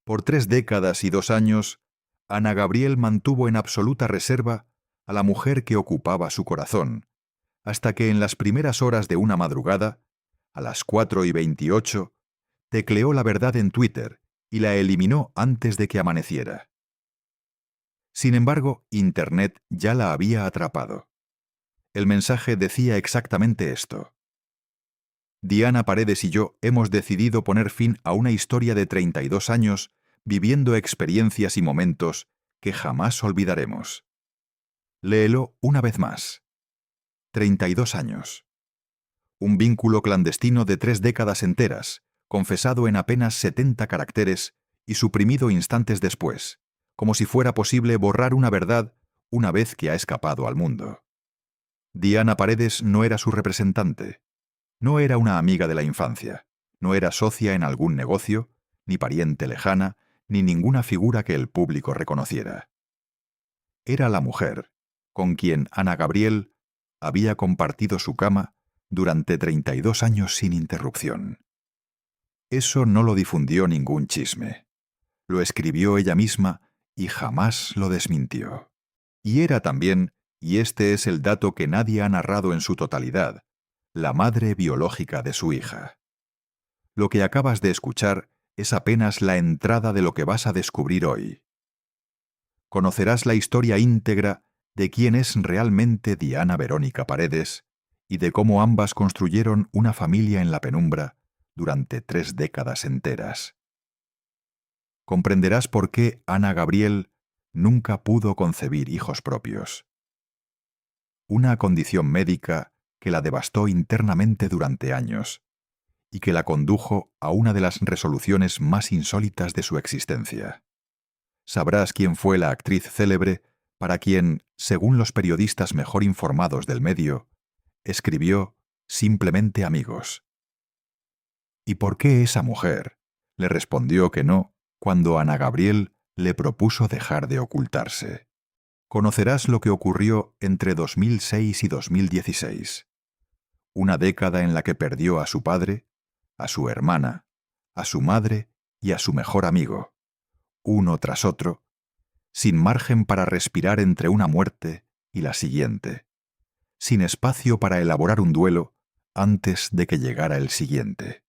Por 3 décadas y 2 años, Ana Gabriel mantuvo en absoluta reserva a la mujer que ocupaba su corazón, hasta que en las primeras horas de una madrugada, a las 4:28, tecleó la verdad en Twitter y la eliminó antes de que amaneciera. Sin embargo, Internet ya la había atrapado. El mensaje decía exactamente esto: Diana Paredes y yo hemos decidido poner fin a una historia de 32 años viviendo experiencias y momentos que jamás olvidaremos. Léelo una vez más. 32 años. Un vínculo clandestino de 3 décadas enteras, confesado en apenas 70 caracteres y suprimido instantes después, como si fuera posible borrar una verdad una vez que ha escapado al mundo. Diana Paredes no era su representante. No era una amiga de la infancia, no era socia en algún negocio, ni pariente lejana, ni ninguna figura que el público reconociera. Era la mujer con quien Ana Gabriel había compartido su cama durante 32 años sin interrupción. Eso no lo difundió ningún chisme. Lo escribió ella misma y jamás lo desmintió. Y era también, y este es el dato que nadie ha narrado en su totalidad, la madre biológica de su hija. Lo que acabas de escuchar es apenas la entrada de lo que vas a descubrir hoy. Conocerás la historia íntegra de quién es realmente Diana Verónica Paredes y de cómo ambas construyeron una familia en la penumbra durante 3 décadas enteras. Comprenderás por qué Ana Gabriel nunca pudo concebir hijos propios. Una condición médica que la devastó internamente durante años y que la condujo a una de las resoluciones más insólitas de su existencia. Sabrás quién fue la actriz célebre para quien, según los periodistas mejor informados del medio, escribió simplemente amigos. ¿Y por qué esa mujer le respondió que no cuando Ana Gabriel le propuso dejar de ocultarse? Conocerás lo que ocurrió entre 2006 y 2016. Una década en la que perdió a su padre, a su hermana, a su madre y a su mejor amigo, uno tras otro, sin margen para respirar entre una muerte y la siguiente, sin espacio para elaborar un duelo antes de que llegara el siguiente.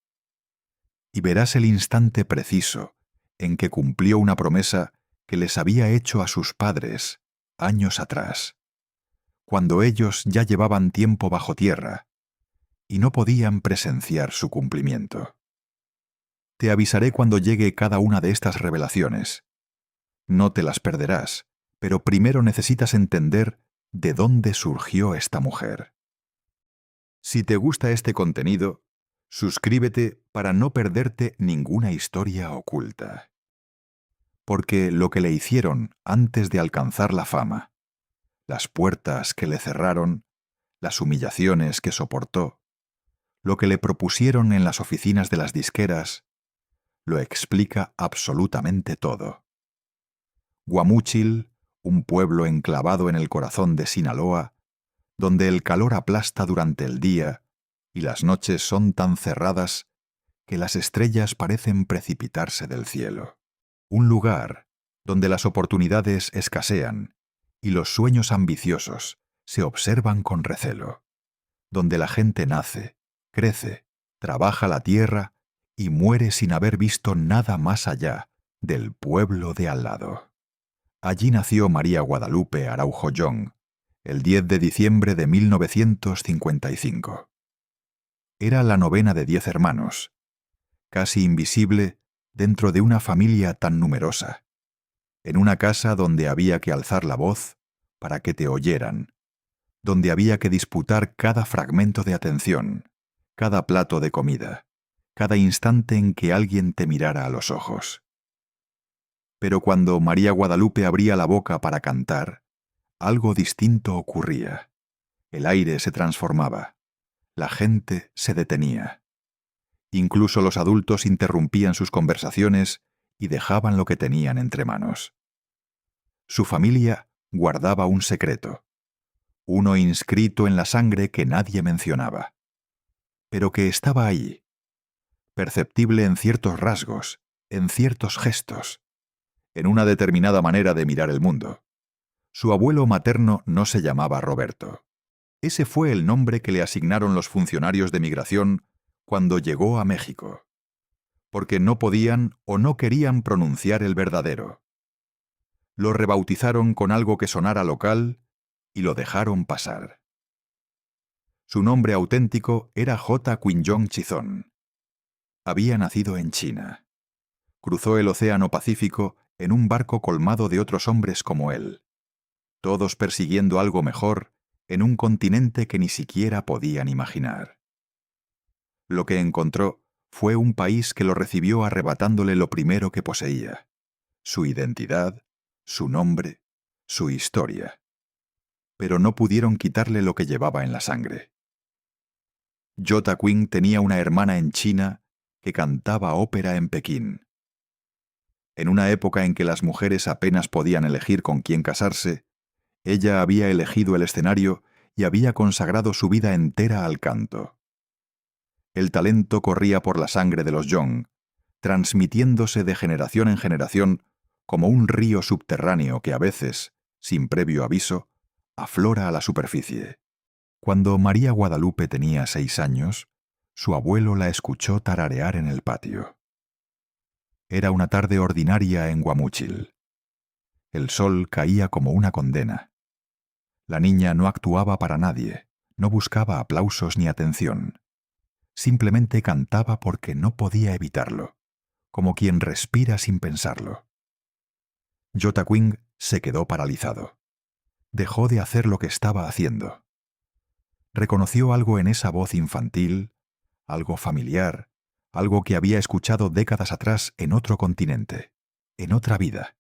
Y verás el instante preciso en que cumplió una promesa que les había hecho a sus padres años atrás, cuando ellos ya llevaban tiempo bajo tierra y no podían presenciar su cumplimiento. Te avisaré cuando llegue cada una de estas revelaciones. No te las perderás, pero primero necesitas entender de dónde surgió esta mujer. Si te gusta este contenido, suscríbete para no perderte ninguna historia oculta. Porque lo que le hicieron antes de alcanzar la fama, las puertas que le cerraron, las humillaciones que soportó, lo que le propusieron en las oficinas de las disqueras, lo explica absolutamente todo. Guamúchil, un pueblo enclavado en el corazón de Sinaloa, donde el calor aplasta durante el día y las noches son tan cerradas que las estrellas parecen precipitarse del cielo. Un lugar donde las oportunidades escasean y los sueños ambiciosos se observan con recelo, donde la gente nace, crece, trabaja la tierra y muere sin haber visto nada más allá del pueblo de al lado. Allí nació María Guadalupe Araujo Young, el 10 de diciembre de 1955. Era la novena de 10 hermanos, casi invisible dentro de una familia tan numerosa, en una casa donde había que alzar la voz para que te oyeran, donde había que disputar cada fragmento de atención, cada plato de comida, cada instante en que alguien te mirara a los ojos. Pero cuando María Guadalupe abría la boca para cantar, algo distinto ocurría. El aire se transformaba. La gente se detenía. Incluso los adultos interrumpían sus conversaciones y dejaban lo que tenían entre manos. Su familia guardaba un secreto, uno inscrito en la sangre que nadie mencionaba, pero que estaba ahí, perceptible en ciertos rasgos en ciertos gestos, en una determinada manera de mirar el mundo. Su abuelo materno no se llamaba Roberto. Ese fue el nombre que le asignaron los funcionarios de migración cuando llegó a México, porque no podían o no querían pronunciar el verdadero. Lo rebautizaron con algo que sonara local y lo dejaron pasar. Su nombre auténtico era J. Quinjong Chizón. Había nacido en China. Cruzó el Océano Pacífico en un barco colmado de otros hombres como él, todos persiguiendo algo mejor en un continente que ni siquiera podían imaginar. Lo que encontró fue un país que lo recibió arrebatándole lo primero que poseía: su identidad, su nombre, su historia. Pero no pudieron quitarle lo que llevaba en la sangre. Jota Quinn tenía una hermana en China que cantaba ópera en Pekín. En una época en que las mujeres apenas podían elegir con quién casarse, ella había elegido el escenario y había consagrado su vida entera al canto. El talento corría por la sangre de los Jong, transmitiéndose de generación en generación como un río subterráneo que a veces, sin previo aviso, aflora a la superficie. Cuando María Guadalupe tenía 6 años, su abuelo la escuchó tararear en el patio. Era una tarde ordinaria en Guamúchil. El sol caía como una condena. La niña no actuaba para nadie, no buscaba aplausos ni atención. Simplemente cantaba porque no podía evitarlo, como quien respira sin pensarlo. Jota Quinn se quedó paralizado. Dejó de hacer lo que estaba haciendo. Reconoció algo en esa voz infantil, algo familiar, algo que había escuchado décadas atrás en otro continente, en otra vida.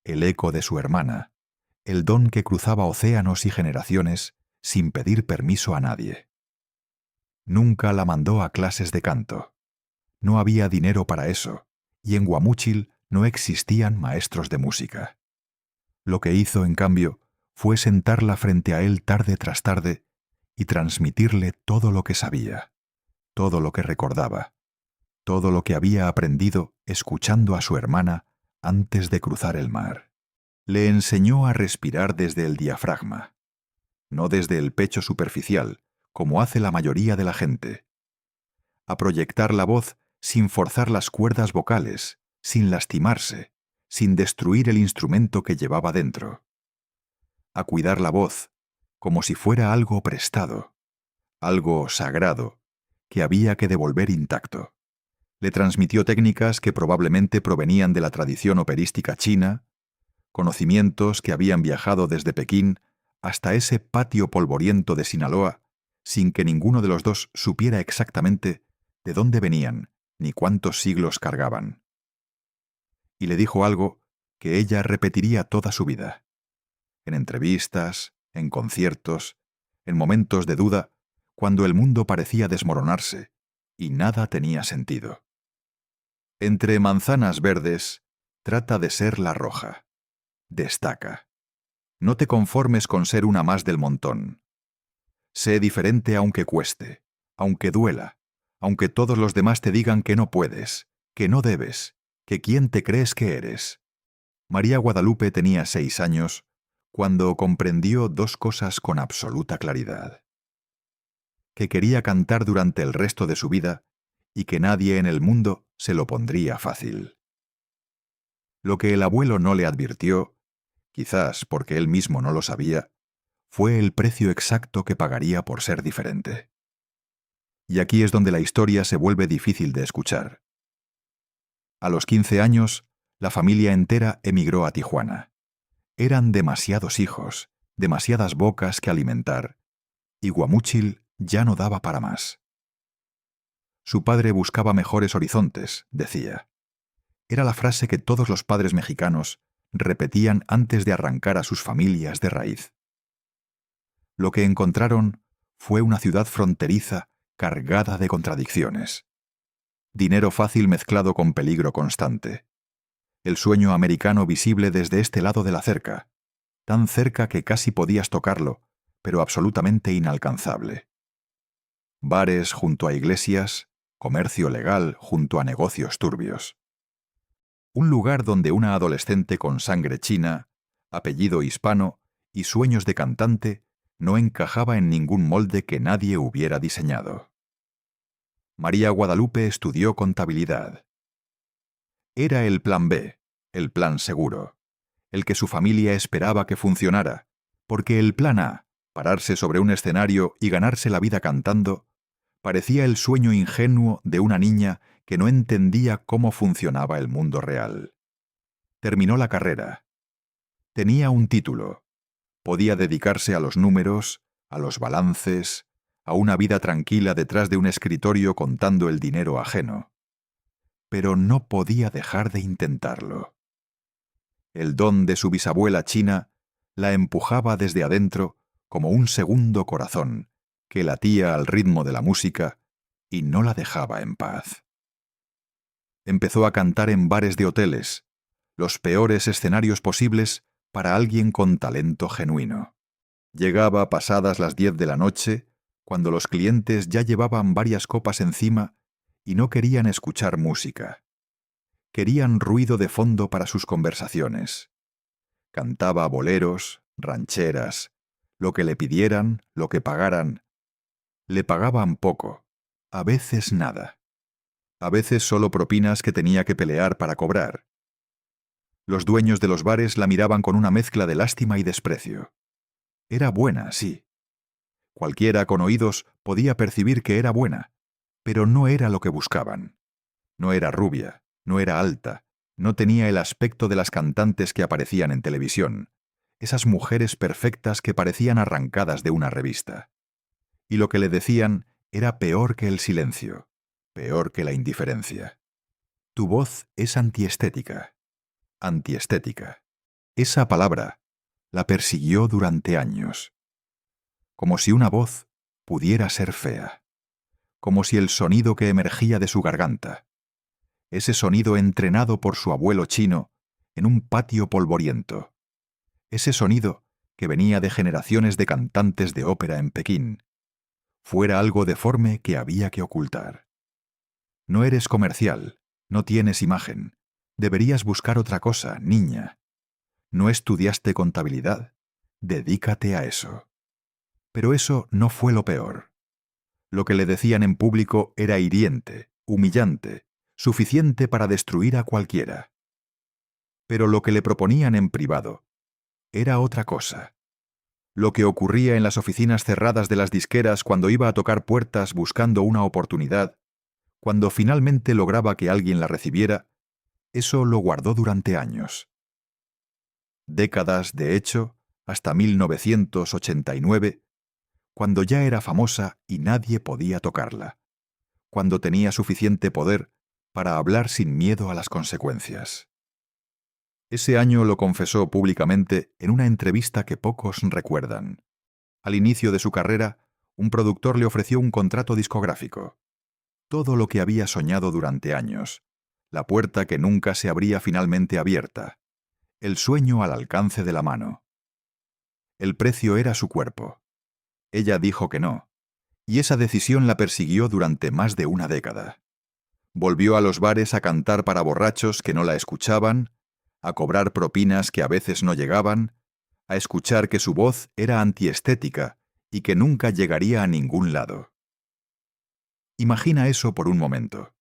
El eco de su hermana, el don que cruzaba océanos y generaciones sin pedir permiso a nadie. Nunca la mandó a clases de canto. No había dinero para eso, y en Guamúchil no existían maestros de música. Lo que hizo, en cambio, fue sentarla frente a él tarde tras tarde y transmitirle todo lo que sabía, todo lo que recordaba, todo lo que había aprendido escuchando a su hermana antes de cruzar el mar. Le enseñó a respirar desde el diafragma, no desde el pecho superficial, como hace la mayoría de la gente. A proyectar la voz sin forzar las cuerdas vocales, sin lastimarse, sin destruir el instrumento que llevaba dentro. A cuidar la voz, como si fuera algo prestado, algo sagrado, que había que devolver intacto. Le transmitió técnicas que probablemente provenían de la tradición operística china, conocimientos que habían viajado desde Pekín hasta ese patio polvoriento de Sinaloa, sin que ninguno de los dos supiera exactamente de dónde venían ni cuántos siglos cargaban. Y le dijo algo que ella repetiría toda su vida. En entrevistas, en conciertos, en momentos de duda, cuando el mundo parecía desmoronarse y nada tenía sentido. Entre manzanas verdes, trata de ser la roja. Destaca. No te conformes con ser una más del montón. Sé diferente aunque cueste, aunque duela, aunque todos los demás te digan que no puedes, que no debes, que quién te crees que eres. María Guadalupe tenía 6 años cuando comprendió dos cosas con absoluta claridad: que quería cantar durante el resto de su vida y que nadie en el mundo se lo pondría fácil. Lo que el abuelo no le advirtió, quizás porque él mismo no lo sabía, fue el precio exacto que pagaría por ser diferente. Y aquí es donde la historia se vuelve difícil de escuchar. A los 15 años, la familia entera emigró a Tijuana. Eran demasiados hijos, demasiadas bocas que alimentar, y Guamúchil ya no daba para más. Su padre buscaba mejores horizontes, decía. Era la frase que todos los padres mexicanos repetían antes de arrancar a sus familias de raíz. Lo que encontraron fue una ciudad fronteriza cargada de contradicciones. Dinero fácil mezclado con peligro constante. El sueño americano visible desde este lado de la cerca, tan cerca que casi podías tocarlo, pero absolutamente inalcanzable. Bares junto a iglesias, comercio legal junto a negocios turbios. un lugar donde una adolescente con sangre china, apellido hispano y sueños de cantante no encajaba en ningún molde que nadie hubiera diseñado. María Guadalupe estudió contabilidad. Era el plan B, el plan seguro, el que su familia esperaba que funcionara, porque el plan A, pararse sobre un escenario y ganarse la vida cantando, parecía el sueño ingenuo de una niña que no entendía cómo funcionaba el mundo real. Terminó la carrera. Tenía un título. Podía dedicarse a los números, a los balances, a una vida tranquila detrás de un escritorio contando el dinero ajeno. Pero no podía dejar de intentarlo. El don de su bisabuela china la empujaba desde adentro como un segundo corazón que latía al ritmo de la música y no la dejaba en paz. Empezó a cantar en bares de hoteles, los peores escenarios posibles para alguien con talento genuino. Llegaba pasadas las 10 de la noche, cuando los clientes ya llevaban varias copas encima y no querían escuchar música. Querían ruido de fondo para sus conversaciones. Cantaba boleros, rancheras, lo que le pidieran, lo que pagaran. Le pagaban poco, a veces nada. A veces solo propinas que tenía que pelear para cobrar. Los dueños de los bares la miraban con una mezcla de lástima y desprecio. Era buena, sí. Cualquiera con oídos podía percibir que era buena, pero no era lo que buscaban. No era rubia, no era alta, no tenía el aspecto de las cantantes que aparecían en televisión, esas mujeres perfectas que parecían arrancadas de una revista. Y lo que le decían era peor que el silencio, peor que la indiferencia. Tu voz es antiestética. Antiestética. Esa palabra la persiguió durante años. Como si una voz pudiera ser fea. Como si el sonido que emergía de su garganta, ese sonido entrenado por su abuelo chino en un patio polvoriento, ese sonido que venía de generaciones de cantantes de ópera en Pekín, fuera algo deforme que había que ocultar. No eres comercial, no tienes imagen. Deberías buscar otra cosa, niña. No estudiaste contabilidad. Dedícate a eso. Pero eso no fue lo peor. Lo que le decían en público era hiriente, humillante, suficiente para destruir a cualquiera. Pero lo que le proponían en privado era otra cosa. Lo que ocurría en las oficinas cerradas de las disqueras cuando iba a tocar puertas buscando una oportunidad, cuando finalmente lograba que alguien la recibiera, eso lo guardó durante años. Décadas, de hecho, hasta 1989, cuando ya era famosa y nadie podía tocarla, cuando tenía suficiente poder para hablar sin miedo a las consecuencias. Ese año lo confesó públicamente en una entrevista que pocos recuerdan. Al inicio de su carrera, un productor le ofreció un contrato discográfico. Todo lo que había soñado durante años, la puerta que nunca se abría finalmente abierta, el sueño al alcance de la mano. El precio era su cuerpo. Ella dijo que no, y esa decisión la persiguió durante más de una década. Volvió a los bares a cantar para borrachos que no la escuchaban, a cobrar propinas que a veces no llegaban, a escuchar que su voz era antiestética y que nunca llegaría a ningún lado. Imagina eso por un momento.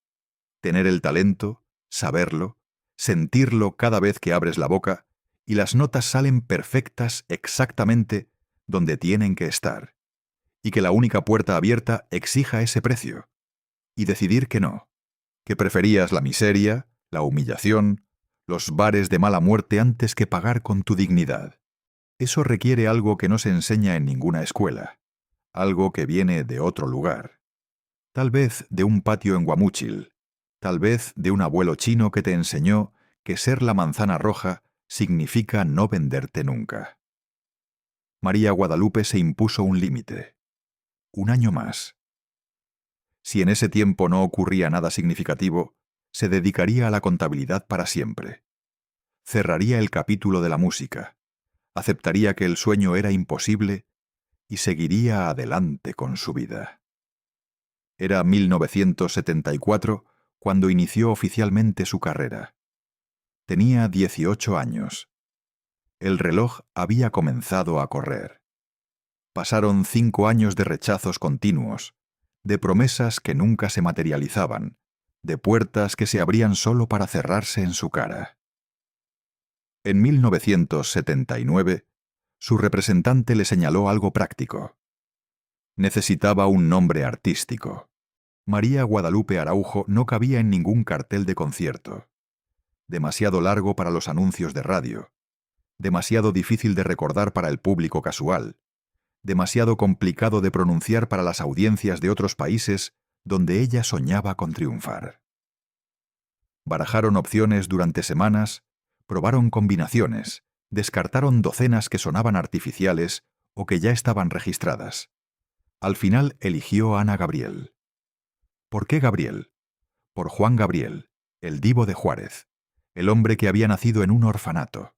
Tener el talento, saberlo, sentirlo cada vez que abres la boca, y las notas salen perfectas exactamente donde tienen que estar, y que la única puerta abierta exija ese precio, y decidir que no, que preferías la miseria, la humillación, los bares de mala muerte antes que pagar con tu dignidad. Eso requiere algo que no se enseña en ninguna escuela, algo que viene de otro lugar. Tal vez de un patio en Guamúchil, tal vez de un abuelo chino que te enseñó que ser la manzana roja significa no venderte nunca. María Guadalupe se impuso un límite. Un año más. Si en ese tiempo no ocurría nada significativo, se dedicaría a la contabilidad para siempre. Cerraría el capítulo de la música, aceptaría que el sueño era imposible y seguiría adelante con su vida. Era 1974 cuando inició oficialmente su carrera. Tenía 18 años. El reloj había comenzado a correr. Pasaron 5 años de rechazos continuos, de promesas que nunca se materializaban, de puertas que se abrían solo para cerrarse en su cara. En 1979, su representante le señaló algo práctico. Necesitaba un nombre artístico. María Guadalupe Araujo no cabía en ningún cartel de concierto. Demasiado largo para los anuncios de radio. Demasiado difícil de recordar para el público casual. Demasiado complicado de pronunciar para las audiencias de otros países donde ella soñaba con triunfar. Barajaron opciones durante semanas, probaron combinaciones, descartaron docenas que sonaban artificiales o que ya estaban registradas. Al final eligió a Ana Gabriel. ¿Por qué Gabriel? Por Juan Gabriel, el divo de Juárez, el hombre que había nacido en un orfanato,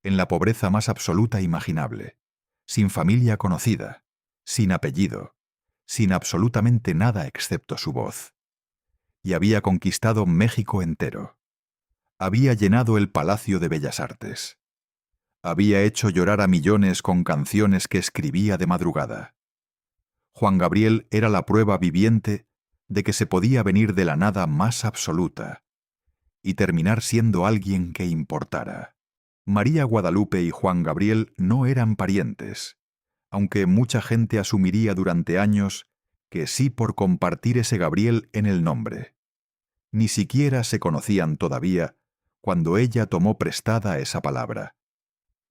en la pobreza más absoluta imaginable, sin familia conocida, sin apellido, sin absolutamente nada excepto su voz. Y había conquistado México entero. Había llenado el Palacio de Bellas Artes. Había hecho llorar a millones con canciones que escribía de madrugada. Juan Gabriel era la prueba viviente de que se podía venir de la nada más absoluta y terminar siendo alguien que importara. María Guadalupe y Juan Gabriel no eran parientes, aunque mucha gente asumiría durante años que sí por compartir ese Gabriel en el nombre. Ni siquiera se conocían todavía cuando ella tomó prestada esa palabra,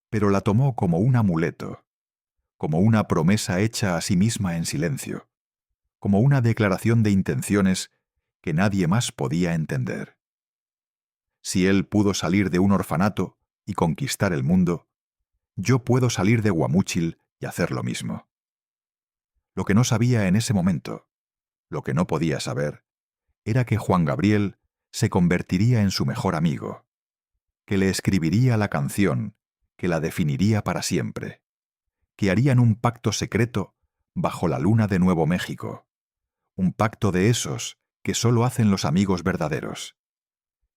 pero la tomó como un amuleto, como una promesa hecha a sí misma en silencio, como una declaración de intenciones que nadie más podía entender. Si él pudo salir de un orfanato y conquistar el mundo, yo puedo salir de Guamúchil y hacer lo mismo. Lo que no sabía en ese momento, lo que no podía saber, era que Juan Gabriel se convertiría en su mejor amigo, que le escribiría la canción que la definiría para siempre, que harían un pacto secreto bajo la luna de Nuevo México, un pacto de esos que solo hacen los amigos verdaderos,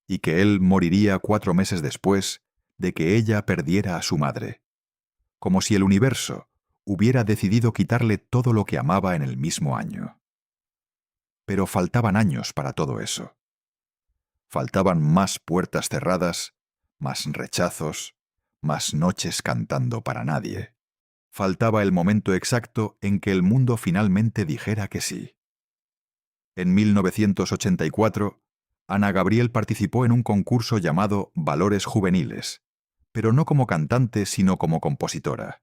y que él moriría 4 meses después de que ella perdiera a su madre, como si el universo hubiera decidido quitarle todo lo que amaba en el mismo año. Pero faltaban años para todo eso. Faltaban más puertas cerradas, más rechazos, más noches cantando para nadie. Faltaba el momento exacto en que el mundo finalmente dijera que sí. En 1984, Ana Gabriel participó en un concurso llamado Valores Juveniles, pero no como cantante sino como compositora.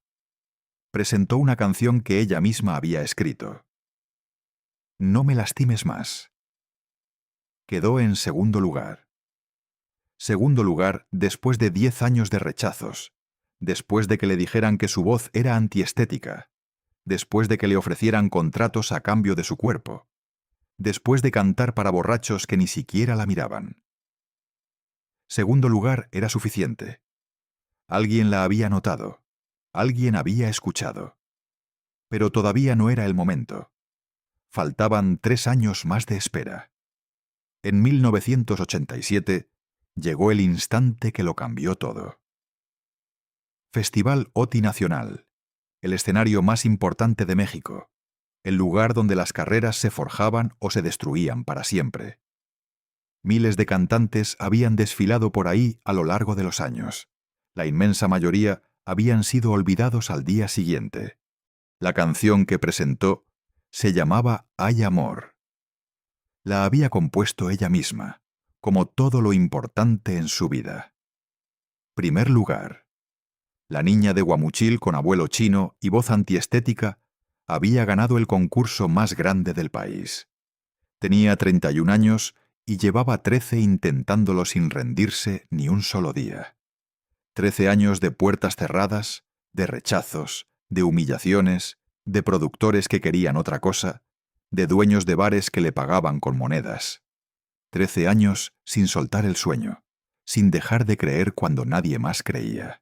Presentó una canción que ella misma había escrito. No me lastimes más. Quedó en segundo lugar. Segundo lugar después de 10 años de rechazos, después de que le dijeran que su voz era antiestética, después de que le ofrecieran contratos a cambio de su cuerpo, después de cantar para borrachos que ni siquiera la miraban. Segundo lugar era suficiente. Alguien la había notado, alguien había escuchado. Pero todavía no era el momento. Faltaban 3 años más de espera. En 1987 llegó el instante que lo cambió todo. Festival OTI Nacional, el escenario más importante de México, el lugar donde las carreras se forjaban o se destruían para siempre. Miles de cantantes habían desfilado por ahí a lo largo de los años. La inmensa mayoría habían sido olvidados al día siguiente. La canción que presentó se llamaba Hay amor. La había compuesto ella misma, como todo lo importante en su vida. Primer lugar. La niña de Guamúchil con abuelo chino y voz antiestética había ganado el concurso más grande del país. Tenía 31 años y llevaba 13 intentándolo sin rendirse ni un solo día. 13 años de puertas cerradas, de rechazos, de humillaciones, de productores que querían otra cosa, de dueños de bares que le pagaban con monedas. 13 años sin soltar el sueño, sin dejar de creer cuando nadie más creía.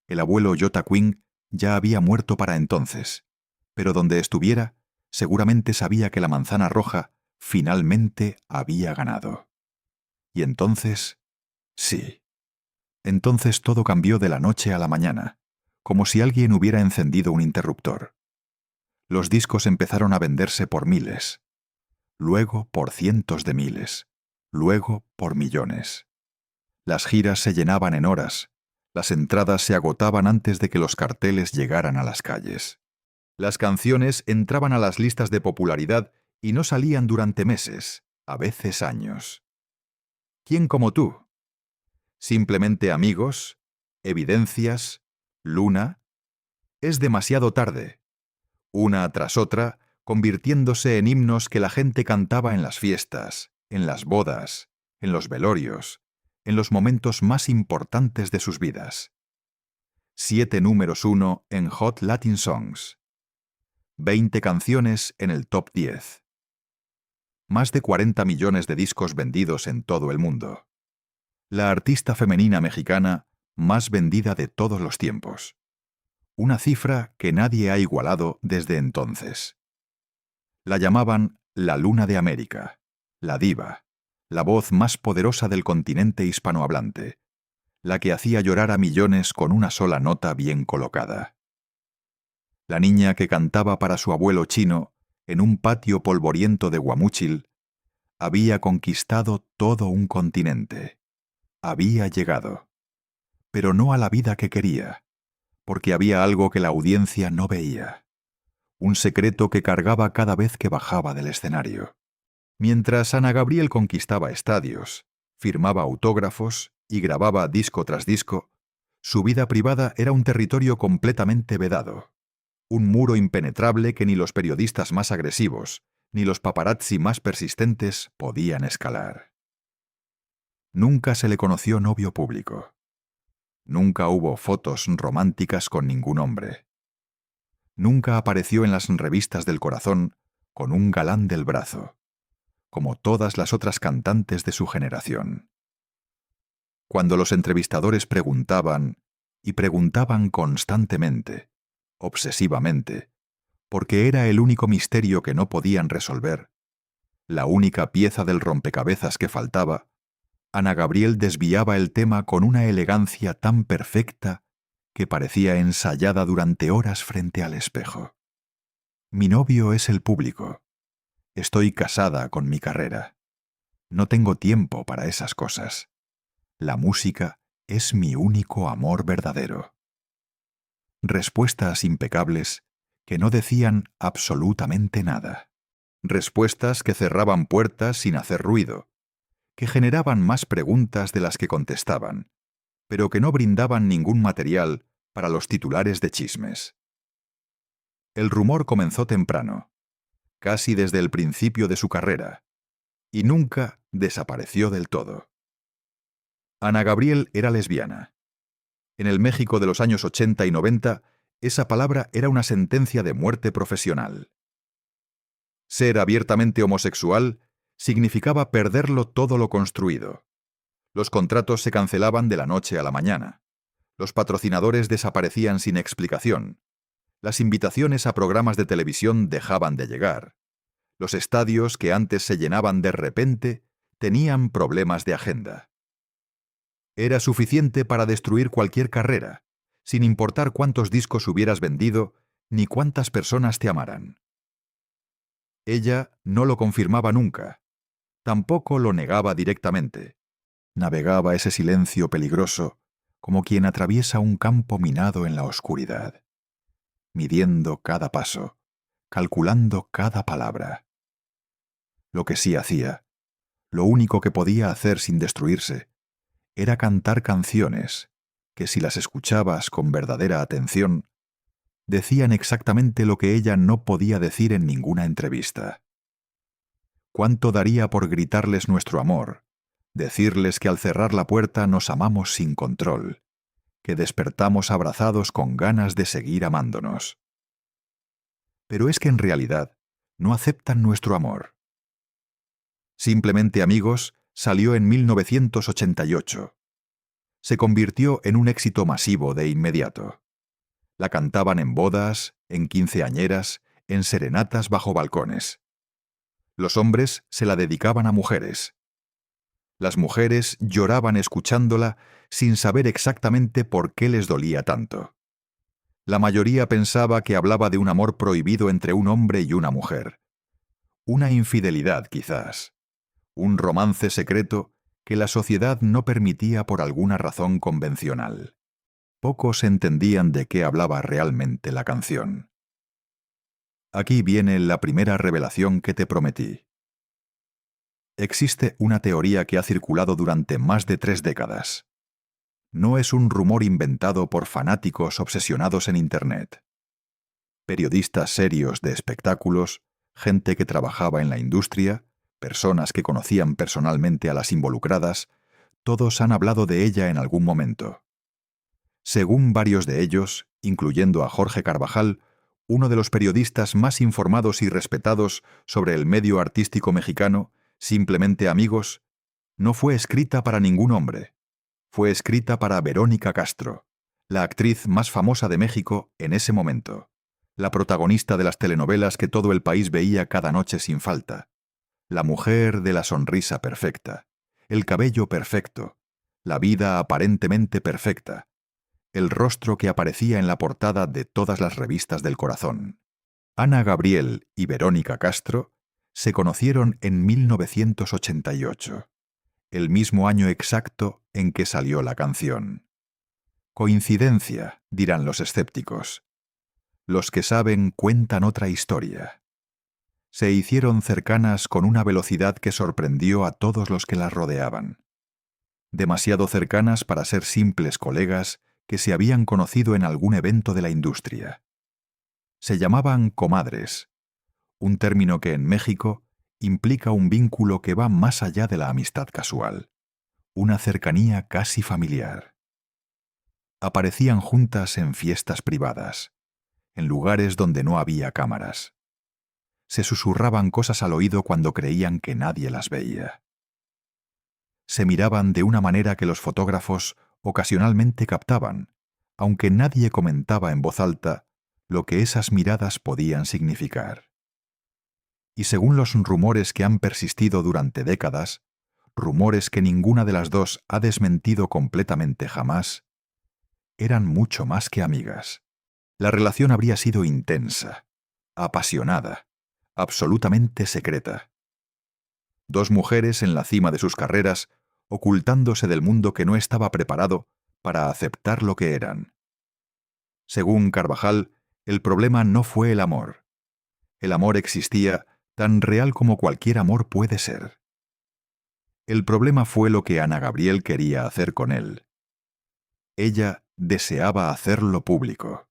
El abuelo Jota Quinn ya había muerto para entonces, pero donde estuviera, seguramente sabía que la manzana roja finalmente había ganado. Y entonces, sí, Entonces todo cambió de la noche a la mañana, como si alguien hubiera encendido un interruptor. Los discos empezaron a venderse por miles, luego por cientos de miles, luego por millones. Las giras se llenaban en horas, las entradas se agotaban antes de que los carteles llegaran a las calles. Las canciones entraban a las listas de popularidad y no salían durante meses, a veces años. ¿Quién como tú? Simplemente amigos, evidencias, Luna. Es demasiado tarde. Una tras otra, convirtiéndose en himnos que la gente cantaba en las fiestas, en las bodas, en los velorios, en los momentos más importantes de sus vidas. 7 números 1 en Hot Latin Songs. 20 canciones en el top 10. Más de 40 millones de discos vendidos en todo el mundo. La artista femenina mexicana más vendida de todos los tiempos. Una cifra que nadie ha igualado desde entonces. La llamaban la Luna de América, la diva, la voz más poderosa del continente hispanohablante, la que hacía llorar a millones con una sola nota bien colocada. La niña que cantaba para su abuelo chino en un patio polvoriento de Guamúchil había conquistado todo un continente. Había llegado. Pero no a la vida que quería, porque había algo que la audiencia no veía. Un secreto que cargaba cada vez que bajaba del escenario. Mientras Ana Gabriel conquistaba estadios, firmaba autógrafos y grababa disco tras disco, su vida privada era un territorio completamente vedado. Un muro impenetrable que ni los periodistas más agresivos, ni los paparazzi más persistentes podían escalar. Nunca se le conoció novio público. Nunca hubo fotos románticas con ningún hombre. Nunca apareció en las revistas del corazón con un galán del brazo, como todas las otras cantantes de su generación. Cuando los entrevistadores preguntaban, y preguntaban constantemente, obsesivamente, porque era el único misterio que no podían resolver, la única pieza del rompecabezas que faltaba, Ana Gabriel desviaba el tema con una elegancia tan perfecta que parecía ensayada durante horas frente al espejo. Mi novio es el público. Estoy casada con mi carrera. No tengo tiempo para esas cosas. La música es mi único amor verdadero. Respuestas impecables que no decían absolutamente nada. Respuestas que cerraban puertas sin hacer ruido, que generaban más preguntas de las que contestaban, pero que no brindaban ningún material para los titulares de chismes. El rumor comenzó temprano, casi desde el principio de su carrera, y nunca desapareció del todo. Ana Gabriel era lesbiana. En el México de los años 80 y 90, esa palabra era una sentencia de muerte profesional. Ser abiertamente homosexual significaba perderlo todo lo construido. Los contratos se cancelaban de la noche a la mañana. Los patrocinadores desaparecían sin explicación. Las invitaciones a programas de televisión dejaban de llegar. Los estadios que antes se llenaban de repente tenían problemas de agenda. Era suficiente para destruir cualquier carrera, sin importar cuántos discos hubieras vendido ni cuántas personas te amaran. Ella no lo confirmaba nunca. Tampoco lo negaba directamente. Navegaba ese silencio peligroso como quien atraviesa un campo minado en la oscuridad, midiendo cada paso, calculando cada palabra. Lo que sí hacía, lo único que podía hacer sin destruirse, era cantar canciones que, si las escuchabas con verdadera atención, decían exactamente lo que ella no podía decir en ninguna entrevista. ¿Cuánto daría por gritarles nuestro amor, decirles que al cerrar la puerta nos amamos sin control, que despertamos abrazados con ganas de seguir amándonos? Pero es que en realidad no aceptan nuestro amor. Simplemente Amigos salió en 1988. Se convirtió en un éxito masivo de inmediato. La cantaban en bodas, en quinceañeras, en serenatas bajo balcones. Los hombres se la dedicaban a mujeres. Las mujeres lloraban escuchándola sin saber exactamente por qué les dolía tanto. La mayoría pensaba que hablaba de un amor prohibido entre un hombre y una mujer. Una infidelidad, quizás. Un romance secreto que la sociedad no permitía por alguna razón convencional. Pocos entendían de qué hablaba realmente la canción. Aquí viene la primera revelación que te prometí. Existe una teoría que ha circulado durante más de 3 décadas. No es un rumor inventado por fanáticos obsesionados en Internet. Periodistas serios de espectáculos, gente que trabajaba en la industria, personas que conocían personalmente a las involucradas, todos han hablado de ella en algún momento. Según varios de ellos, incluyendo a Jorge Carvajal, uno de los periodistas más informados y respetados sobre el medio artístico mexicano, Simplemente Amigos, no fue escrita para ningún hombre. Fue escrita para Verónica Castro, la actriz más famosa de México en ese momento, la protagonista de las telenovelas que todo el país veía cada noche sin falta, la mujer de la sonrisa perfecta, el cabello perfecto, la vida aparentemente perfecta, el rostro que aparecía en la portada de todas las revistas del corazón. Ana Gabriel y Verónica Castro se conocieron en 1988, el mismo año exacto en que salió la canción. Coincidencia, dirán los escépticos. Los que saben cuentan otra historia. Se hicieron cercanas con una velocidad que sorprendió a todos los que las rodeaban. Demasiado cercanas para ser simples colegas que se habían conocido en algún evento de la industria. Se llamaban comadres, un término que en México implica un vínculo que va más allá de la amistad casual, una cercanía casi familiar. Aparecían juntas en fiestas privadas, en lugares donde no había cámaras. Se susurraban cosas al oído cuando creían que nadie las veía. Se miraban de una manera que los fotógrafos ocasionalmente captaban, aunque nadie comentaba en voz alta lo que esas miradas podían significar. Y según los rumores que han persistido durante décadas, rumores que ninguna de las dos ha desmentido completamente jamás, eran mucho más que amigas. La relación habría sido intensa, apasionada, absolutamente secreta. Dos mujeres en la cima de sus carreras, ocultándose del mundo que no estaba preparado para aceptar lo que eran. Según Carvajal, el problema no fue el amor. El amor existía tan real como cualquier amor puede ser. El problema fue lo que Ana Gabriel quería hacer con él. Ella deseaba hacerlo público.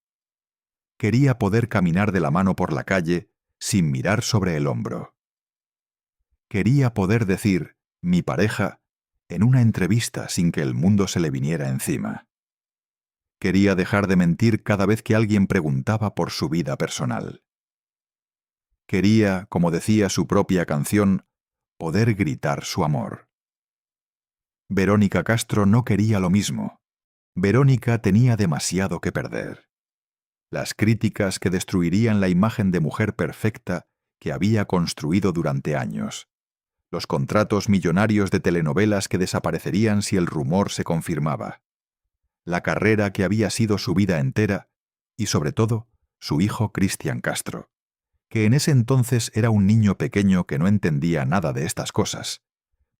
Quería poder caminar de la mano por la calle sin mirar sobre el hombro. Quería poder decir, mi pareja, en una entrevista sin que el mundo se le viniera encima. Quería dejar de mentir cada vez que alguien preguntaba por su vida personal. Quería, como decía su propia canción, poder gritar su amor. Verónica Castro no quería lo mismo. Verónica tenía demasiado que perder. Las críticas que destruirían la imagen de mujer perfecta que había construido durante años. Los contratos millonarios de telenovelas que desaparecerían si el rumor se confirmaba. La carrera que había sido su vida entera y, sobre todo, su hijo Cristian Castro, que en ese entonces era un niño pequeño que no entendía nada de estas cosas,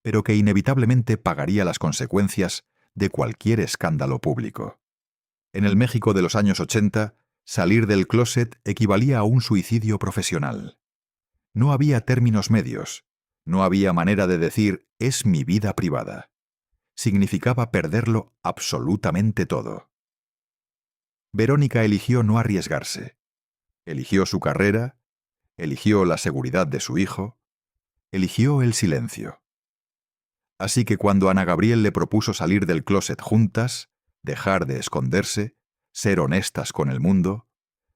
pero que inevitablemente pagaría las consecuencias de cualquier escándalo público. En el México de los años 80, salir del closet equivalía a un suicidio profesional. No había términos medios, no había manera de decir «es mi vida privada». Significaba perderlo absolutamente todo. Verónica eligió no arriesgarse. Eligió su carrera, eligió la seguridad de su hijo, eligió el silencio. Así que cuando Ana Gabriel le propuso salir del closet juntas, dejar de esconderse, ser honestas con el mundo,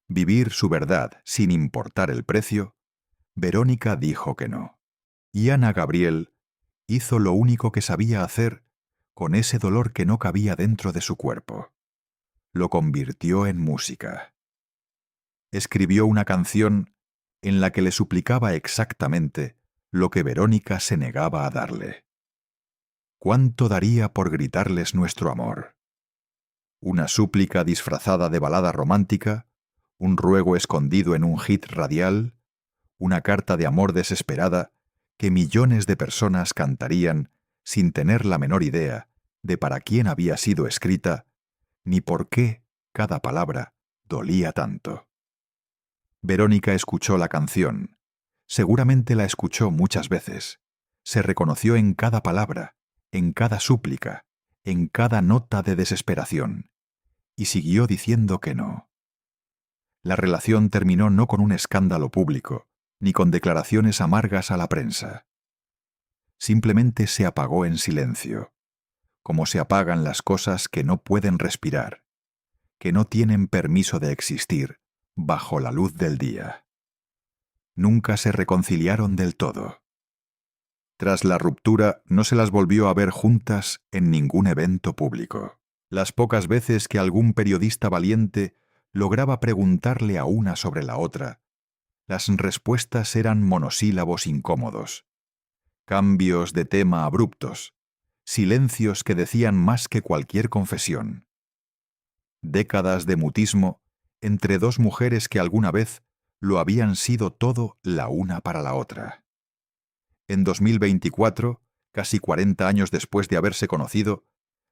vivir su verdad sin importar el precio, Verónica dijo que no. Y Ana Gabriel hizo lo único que sabía hacer con ese dolor que no cabía dentro de su cuerpo. Lo convirtió en música. Escribió una canción en la que le suplicaba exactamente lo que Verónica se negaba a darle. ¿Cuánto daría por gritarles nuestro amor? Una súplica disfrazada de balada romántica, un ruego escondido en un hit radial, una carta de amor desesperada que millones de personas cantarían sin tener la menor idea de para quién había sido escrita, ni por qué cada palabra dolía tanto. Verónica escuchó la canción. Seguramente la escuchó muchas veces. Se reconoció en cada palabra, en cada súplica, en cada nota de desesperación, y siguió diciendo que no. La relación terminó no con un escándalo público, ni con declaraciones amargas a la prensa. Simplemente se apagó en silencio, como se apagan las cosas que no pueden respirar, que no tienen permiso de existir bajo la luz del día. Nunca se reconciliaron del todo. Tras la ruptura, no se las volvió a ver juntas en ningún evento público. Las pocas veces que algún periodista valiente lograba preguntarle a una sobre la otra, las respuestas eran monosílabos incómodos, cambios de tema abruptos, silencios que decían más que cualquier confesión. Décadas de mutismo entre dos mujeres que alguna vez lo habían sido todo la una para la otra. En 2024, casi 40 años después de haberse conocido,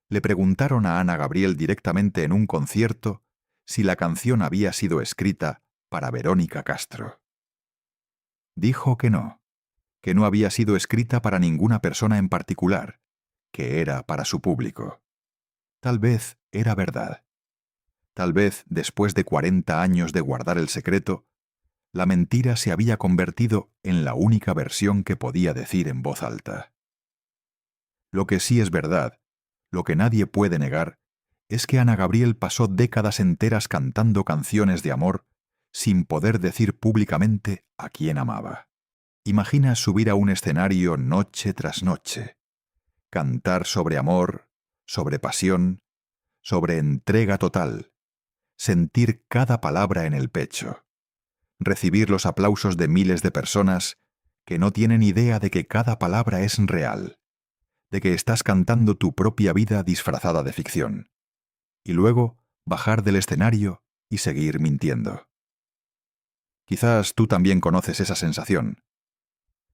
le preguntaron a Ana Gabriel directamente en un concierto si la canción había sido escrita para Verónica Castro. Dijo que no había sido escrita para ninguna persona en particular, que era para su público. Tal vez era verdad. Tal vez, después de 40 años de guardar el secreto, la mentira se había convertido en la única versión que podía decir en voz alta. Lo que sí es verdad, lo que nadie puede negar, es que Ana Gabriel pasó décadas enteras cantando canciones de amor sin poder decir públicamente a quién amaba. Imagina subir a un escenario noche tras noche, cantar sobre amor, sobre pasión, sobre entrega total, sentir cada palabra en el pecho, recibir los aplausos de miles de personas que no tienen idea de que cada palabra es real, de que estás cantando tu propia vida disfrazada de ficción, y luego bajar del escenario y seguir mintiendo. Quizás tú también conoces esa sensación.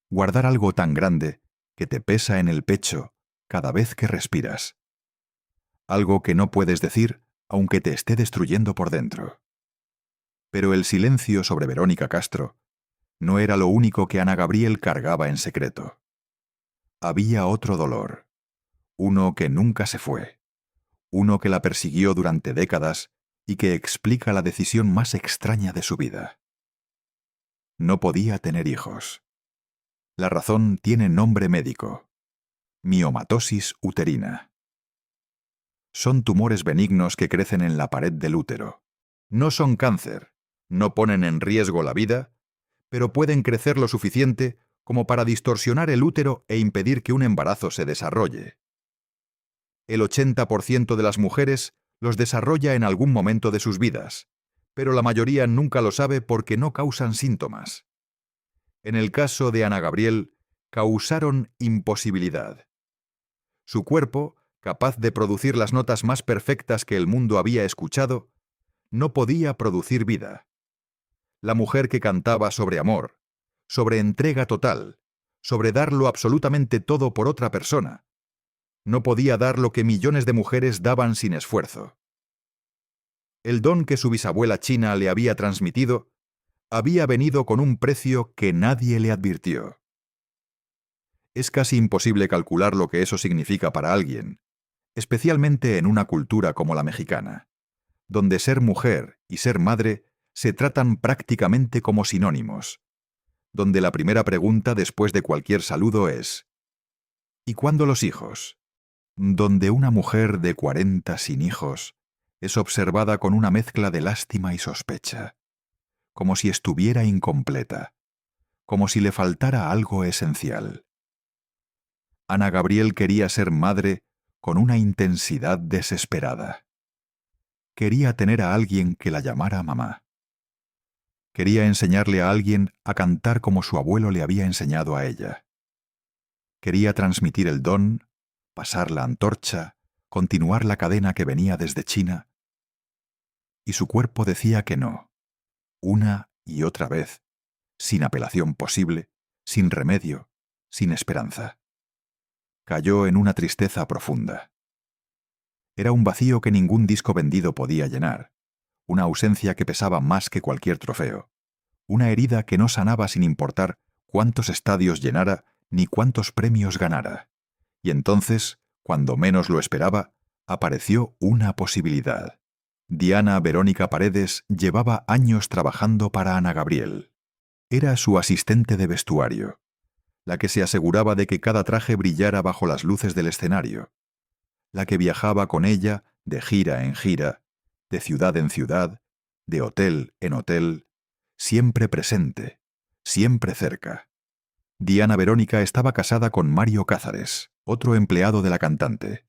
Guardar algo tan grande que te pesa en el pecho cada vez que respiras. Algo que no puedes decir aunque te esté destruyendo por dentro. Pero el silencio sobre Verónica Castro no era lo único que Ana Gabriel cargaba en secreto. Había otro dolor, uno que nunca se fue, uno que la persiguió durante décadas y que explica la decisión más extraña de su vida. No podía tener hijos. La razón tiene nombre médico: miomatosis uterina. Son tumores benignos que crecen en la pared del útero. No son cáncer, no ponen en riesgo la vida, pero pueden crecer lo suficiente como para distorsionar el útero e impedir que un embarazo se desarrolle. El 80% de las mujeres los desarrolla en algún momento de sus vidas, pero la mayoría nunca lo sabe porque no causan síntomas. En el caso de Ana Gabriel, causaron imposibilidad. Su cuerpo, capaz de producir las notas más perfectas que el mundo había escuchado, no podía producir vida. La mujer que cantaba sobre amor, sobre entrega total, sobre darlo absolutamente todo por otra persona, no podía dar lo que millones de mujeres daban sin esfuerzo. El don que su bisabuela china le había transmitido había venido con un precio que nadie le advirtió. Es casi imposible calcular lo que eso significa para alguien, especialmente en una cultura como la mexicana, donde ser mujer y ser madre se tratan prácticamente como sinónimos, donde la primera pregunta después de cualquier saludo es: ¿y cuándo los hijos? Donde una mujer de 40 sin hijos es observada con una mezcla de lástima y sospecha, como si estuviera incompleta, como si le faltara algo esencial. Ana Gabriel quería ser madre con una intensidad desesperada. Quería tener a alguien que la llamara mamá. Quería enseñarle a alguien a cantar como su abuelo le había enseñado a ella. Quería transmitir el don, pasar la antorcha, continuar la cadena que venía desde China. Y su cuerpo decía que no, una y otra vez, sin apelación posible, sin remedio, sin esperanza. Cayó en una tristeza profunda. Era un vacío que ningún disco vendido podía llenar, una ausencia que pesaba más que cualquier trofeo, una herida que no sanaba sin importar cuántos estadios llenara ni cuántos premios ganara. Y entonces, cuando menos lo esperaba, apareció una posibilidad. Diana Verónica Paredes llevaba años trabajando para Ana Gabriel. Era su asistente de vestuario, la que se aseguraba de que cada traje brillara bajo las luces del escenario, la que viajaba con ella de gira en gira, de ciudad en ciudad, de hotel en hotel, siempre presente, siempre cerca. Diana Verónica estaba casada con Mario Cázares, otro empleado de la cantante.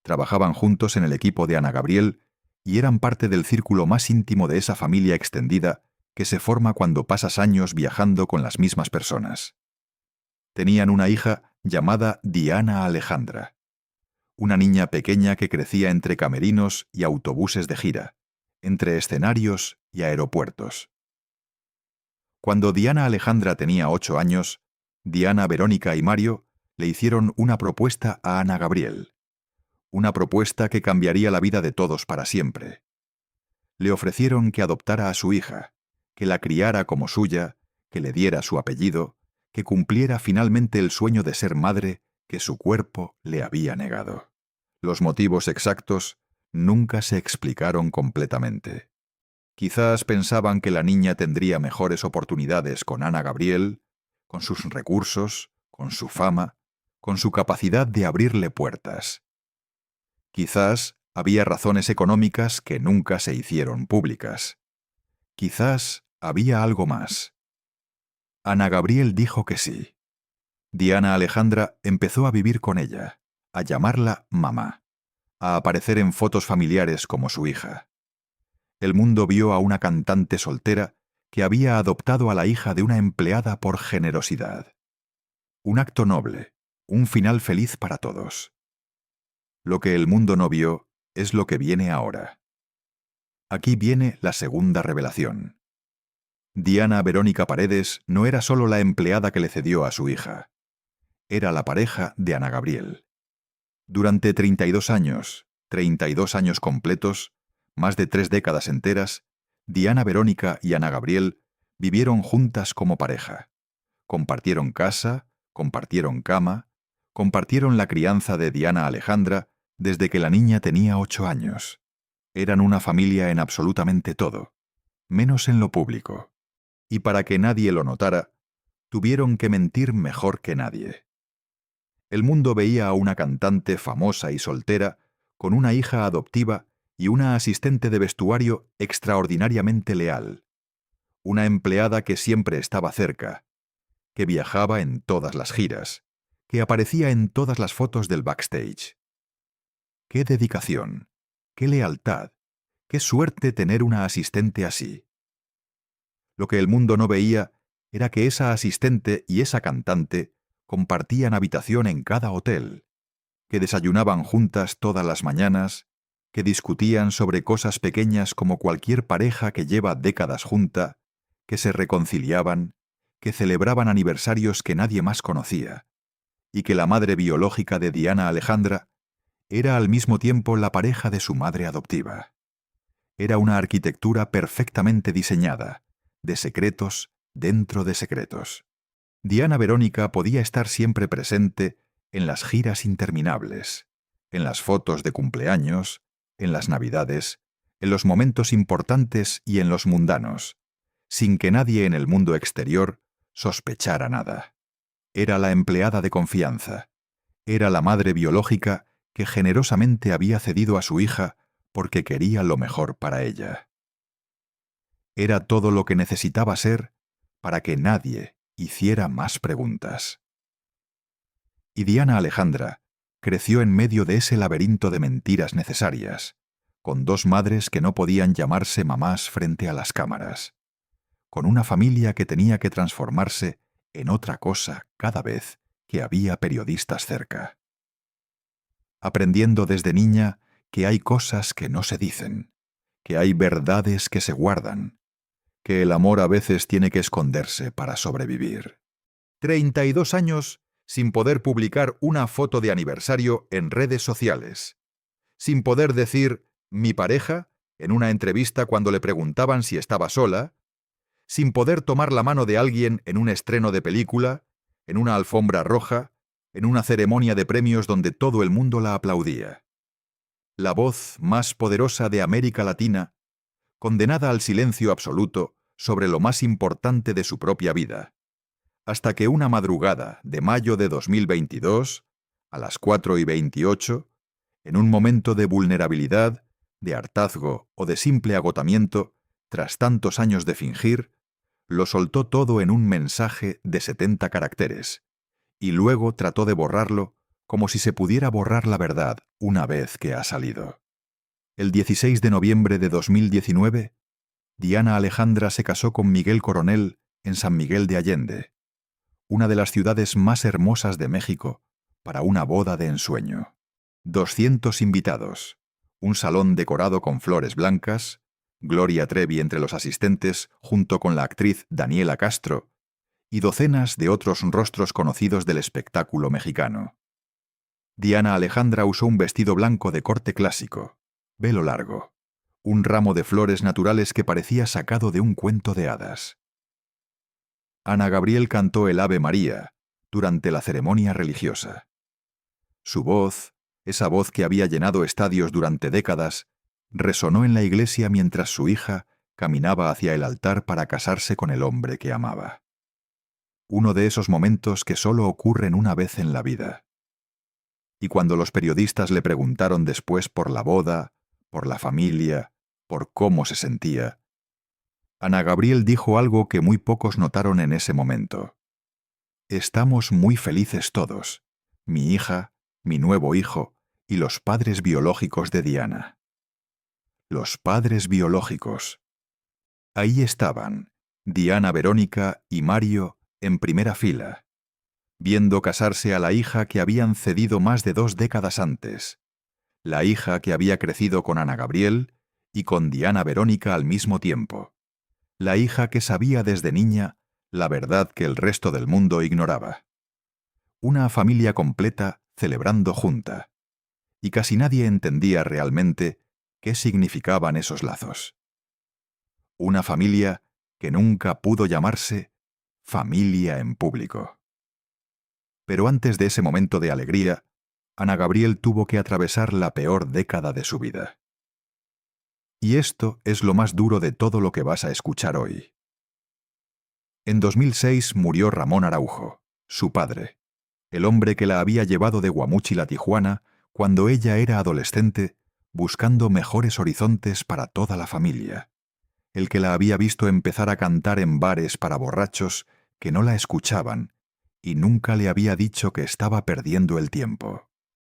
Trabajaban juntos en el equipo de Ana Gabriel y eran parte del círculo más íntimo de esa familia extendida que se forma cuando pasas años viajando con las mismas personas. Tenían una hija llamada Diana Alejandra, una niña pequeña que crecía entre camerinos y autobuses de gira, entre escenarios y aeropuertos. Cuando Diana Alejandra tenía 8 años, Diana Verónica y Mario le hicieron una propuesta a Ana Gabriel, una propuesta que cambiaría la vida de todos para siempre. Le ofrecieron que adoptara a su hija, que la criara como suya, que le diera su apellido, que cumpliera finalmente el sueño de ser madre que su cuerpo le había negado. Los motivos exactos nunca se explicaron completamente. Quizás pensaban que la niña tendría mejores oportunidades con Ana Gabriel, con sus recursos, con su fama, con su capacidad de abrirle puertas. Quizás había razones económicas que nunca se hicieron públicas. Quizás había algo más. Ana Gabriel dijo que sí. Diana Alejandra empezó a vivir con ella, a llamarla mamá, a aparecer en fotos familiares como su hija. El mundo vio a una cantante soltera que había adoptado a la hija de una empleada por generosidad. Un acto noble, un final feliz para todos. Lo que el mundo no vio es lo que viene ahora. Aquí viene la segunda revelación. Diana Verónica Paredes no era solo la empleada que le cedió a su hija. Era la pareja de Ana Gabriel. Durante 32 años completos, más de 3 décadas enteras, Diana Verónica y Ana Gabriel vivieron juntas como pareja. Compartieron casa, compartieron cama, compartieron la crianza de Diana Alejandra desde que la niña tenía 8 años. Eran una familia en absolutamente todo, menos en lo público. Y para que nadie lo notara, tuvieron que mentir mejor que nadie. El mundo veía a una cantante famosa y soltera, con una hija adoptiva y una asistente de vestuario extraordinariamente leal. Una empleada que siempre estaba cerca, que viajaba en todas las giras, que aparecía en todas las fotos del backstage. ¡Qué dedicación! ¡Qué lealtad! ¡Qué suerte tener una asistente así! Lo que el mundo no veía era que esa asistente y esa cantante compartían habitación en cada hotel, que desayunaban juntas todas las mañanas, que discutían sobre cosas pequeñas como cualquier pareja que lleva décadas junta, que se reconciliaban, que celebraban aniversarios que nadie más conocía, y que la madre biológica de Diana Alejandra era al mismo tiempo la pareja de su madre adoptiva. Era una arquitectura perfectamente diseñada, de secretos dentro de secretos. Diana Verónica podía estar siempre presente en las giras interminables, en las fotos de cumpleaños, en las navidades, en los momentos importantes y en los mundanos, sin que nadie en el mundo exterior sospechara nada. Era la empleada de confianza, era la madre biológica que generosamente había cedido a su hija porque quería lo mejor para ella. Era todo lo que necesitaba ser para que nadie hiciera más preguntas. Y Diana Alejandra creció en medio de ese laberinto de mentiras necesarias, con 2 madres que no podían llamarse mamás frente a las cámaras, con una familia que tenía que transformarse en otra cosa cada vez que había periodistas cerca. aprendiendo desde niña que hay cosas que no se dicen, que hay verdades que se guardan, que el amor a veces tiene que esconderse para sobrevivir. 32 años sin poder publicar una foto de aniversario en redes sociales, sin poder decir «mi pareja» en una entrevista cuando le preguntaban si estaba sola, sin poder tomar la mano de alguien en un estreno de película, en una alfombra roja, en una ceremonia de premios donde todo el mundo la aplaudía. La voz más poderosa de América Latina, condenada al silencio absoluto sobre lo más importante de su propia vida, hasta que una madrugada de mayo de 2022, a las 4:28, en un momento de vulnerabilidad, de hartazgo o de simple agotamiento, tras tantos años de fingir, lo soltó todo en un mensaje de 70 caracteres, y luego trató de borrarlo como si se pudiera borrar la verdad una vez que ha salido. El 16 de noviembre de 2019, Diana Alejandra se casó con Miguel Coronel en San Miguel de Allende, una de las ciudades más hermosas de México, para una boda de ensueño. 200 invitados, un salón decorado con flores blancas, Gloria Trevi entre los asistentes junto con la actriz Daniela Castro, y docenas de otros rostros conocidos del espectáculo mexicano. Diana Alejandra usó un vestido blanco de corte clásico, velo largo, un ramo de flores naturales que parecía sacado de un cuento de hadas. Ana Gabriel cantó el Ave María durante la ceremonia religiosa. Su voz, esa voz que había llenado estadios durante décadas, resonó en la iglesia mientras su hija caminaba hacia el altar para casarse con el hombre que amaba. Uno de esos momentos que solo ocurren una vez en la vida. Y cuando los periodistas le preguntaron después por la boda, por la familia, por cómo se sentía, Ana Gabriel dijo algo que muy pocos notaron en ese momento. Estamos muy felices todos, mi hija, mi nuevo hijo y los padres biológicos de Diana. Los padres biológicos. Ahí estaban, Diana Verónica y Mario en primera fila, viendo casarse a la hija que habían cedido más de 2 décadas antes, la hija que había crecido con Ana Gabriel y con Diana Verónica al mismo tiempo, la hija que sabía desde niña la verdad que el resto del mundo ignoraba. Una familia completa celebrando junta, y casi nadie entendía realmente qué significaban esos lazos. Una familia que nunca pudo llamarse familia en público. Pero antes de ese momento de alegría, Ana Gabriel tuvo que atravesar la peor década de su vida. Y esto es lo más duro de todo lo que vas a escuchar hoy. En 2006 murió Ramón Araujo, su padre, el hombre que la había llevado de Guamúchil a Tijuana cuando ella era adolescente, buscando mejores horizontes para toda la familia, el que la había visto empezar a cantar en bares para borrachos que no la escuchaban y nunca le había dicho que estaba perdiendo el tiempo,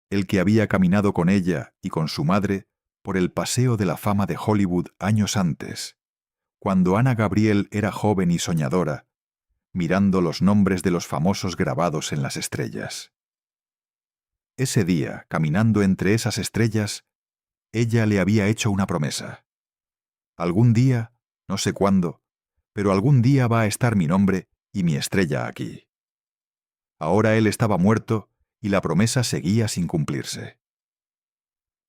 el que había caminado con ella y con su madre por el Paseo de la Fama de Hollywood años antes, cuando Ana Gabriel era joven y soñadora, mirando los nombres de los famosos grabados en las estrellas. Ese día, caminando entre esas estrellas, ella le había hecho una promesa. Algún día, no sé cuándo, pero algún día va a estar mi nombre y mi estrella aquí. Ahora él estaba muerto y la promesa seguía sin cumplirse.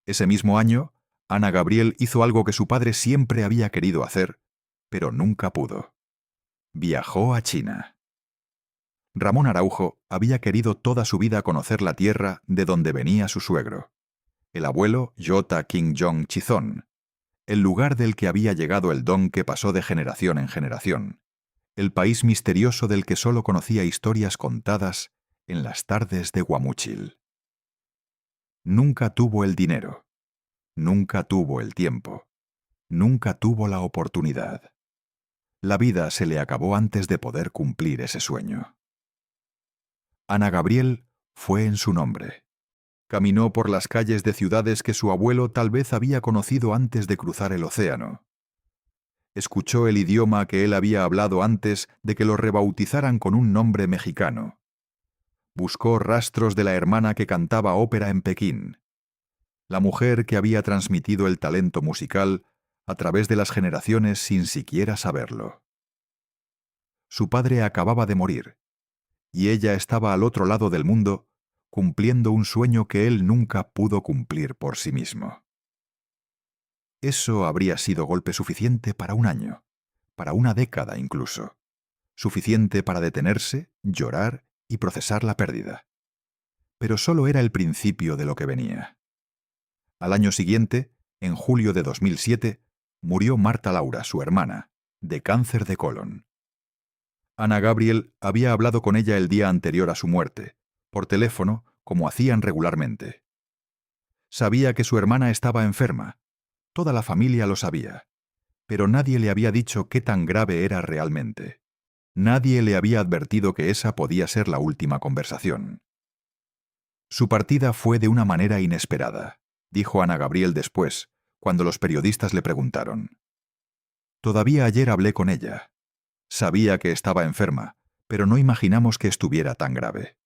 Ese mismo año, Ana Gabriel hizo algo que su padre siempre había querido hacer, pero nunca pudo. Viajó a China. Ramón Araujo había querido toda su vida conocer la tierra de donde venía su suegro, el abuelo Yota King Jong Chizón, el lugar del que había llegado el don que pasó de generación en generación, el país misterioso del que solo conocía historias contadas en las tardes de Guamúchil. Nunca tuvo el dinero, nunca tuvo el tiempo, nunca tuvo la oportunidad. La vida se le acabó antes de poder cumplir ese sueño. Ana Gabriel fue en su nombre. Caminó por las calles de ciudades que su abuelo tal vez había conocido antes de cruzar el océano. Escuchó el idioma que él había hablado antes de que lo rebautizaran con un nombre mexicano. Buscó rastros de la hermana que cantaba ópera en Pekín. la mujer que había transmitido el talento musical a través de las generaciones sin siquiera saberlo. Su padre acababa de morir, y ella estaba al otro lado del mundo cumpliendo un sueño que él nunca pudo cumplir por sí mismo. Eso habría sido golpe suficiente para un año, para una década incluso, suficiente para detenerse, llorar y procesar la pérdida. Pero solo era el principio de lo que venía. Al año siguiente, en julio de 2007, murió Marta Laura, su hermana, de cáncer de colon. Ana Gabriel había hablado con ella el día anterior a su muerte, por teléfono, como hacían regularmente. Sabía que su hermana estaba enferma. Toda la familia lo sabía. Pero nadie le había dicho qué tan grave era realmente. Nadie le había advertido que esa podía ser la última conversación. Su partida fue de una manera inesperada, dijo Ana Gabriel después, cuando los periodistas le preguntaron. Todavía ayer hablé con ella. Sabía que estaba enferma, pero no imaginamos que estuviera tan grave.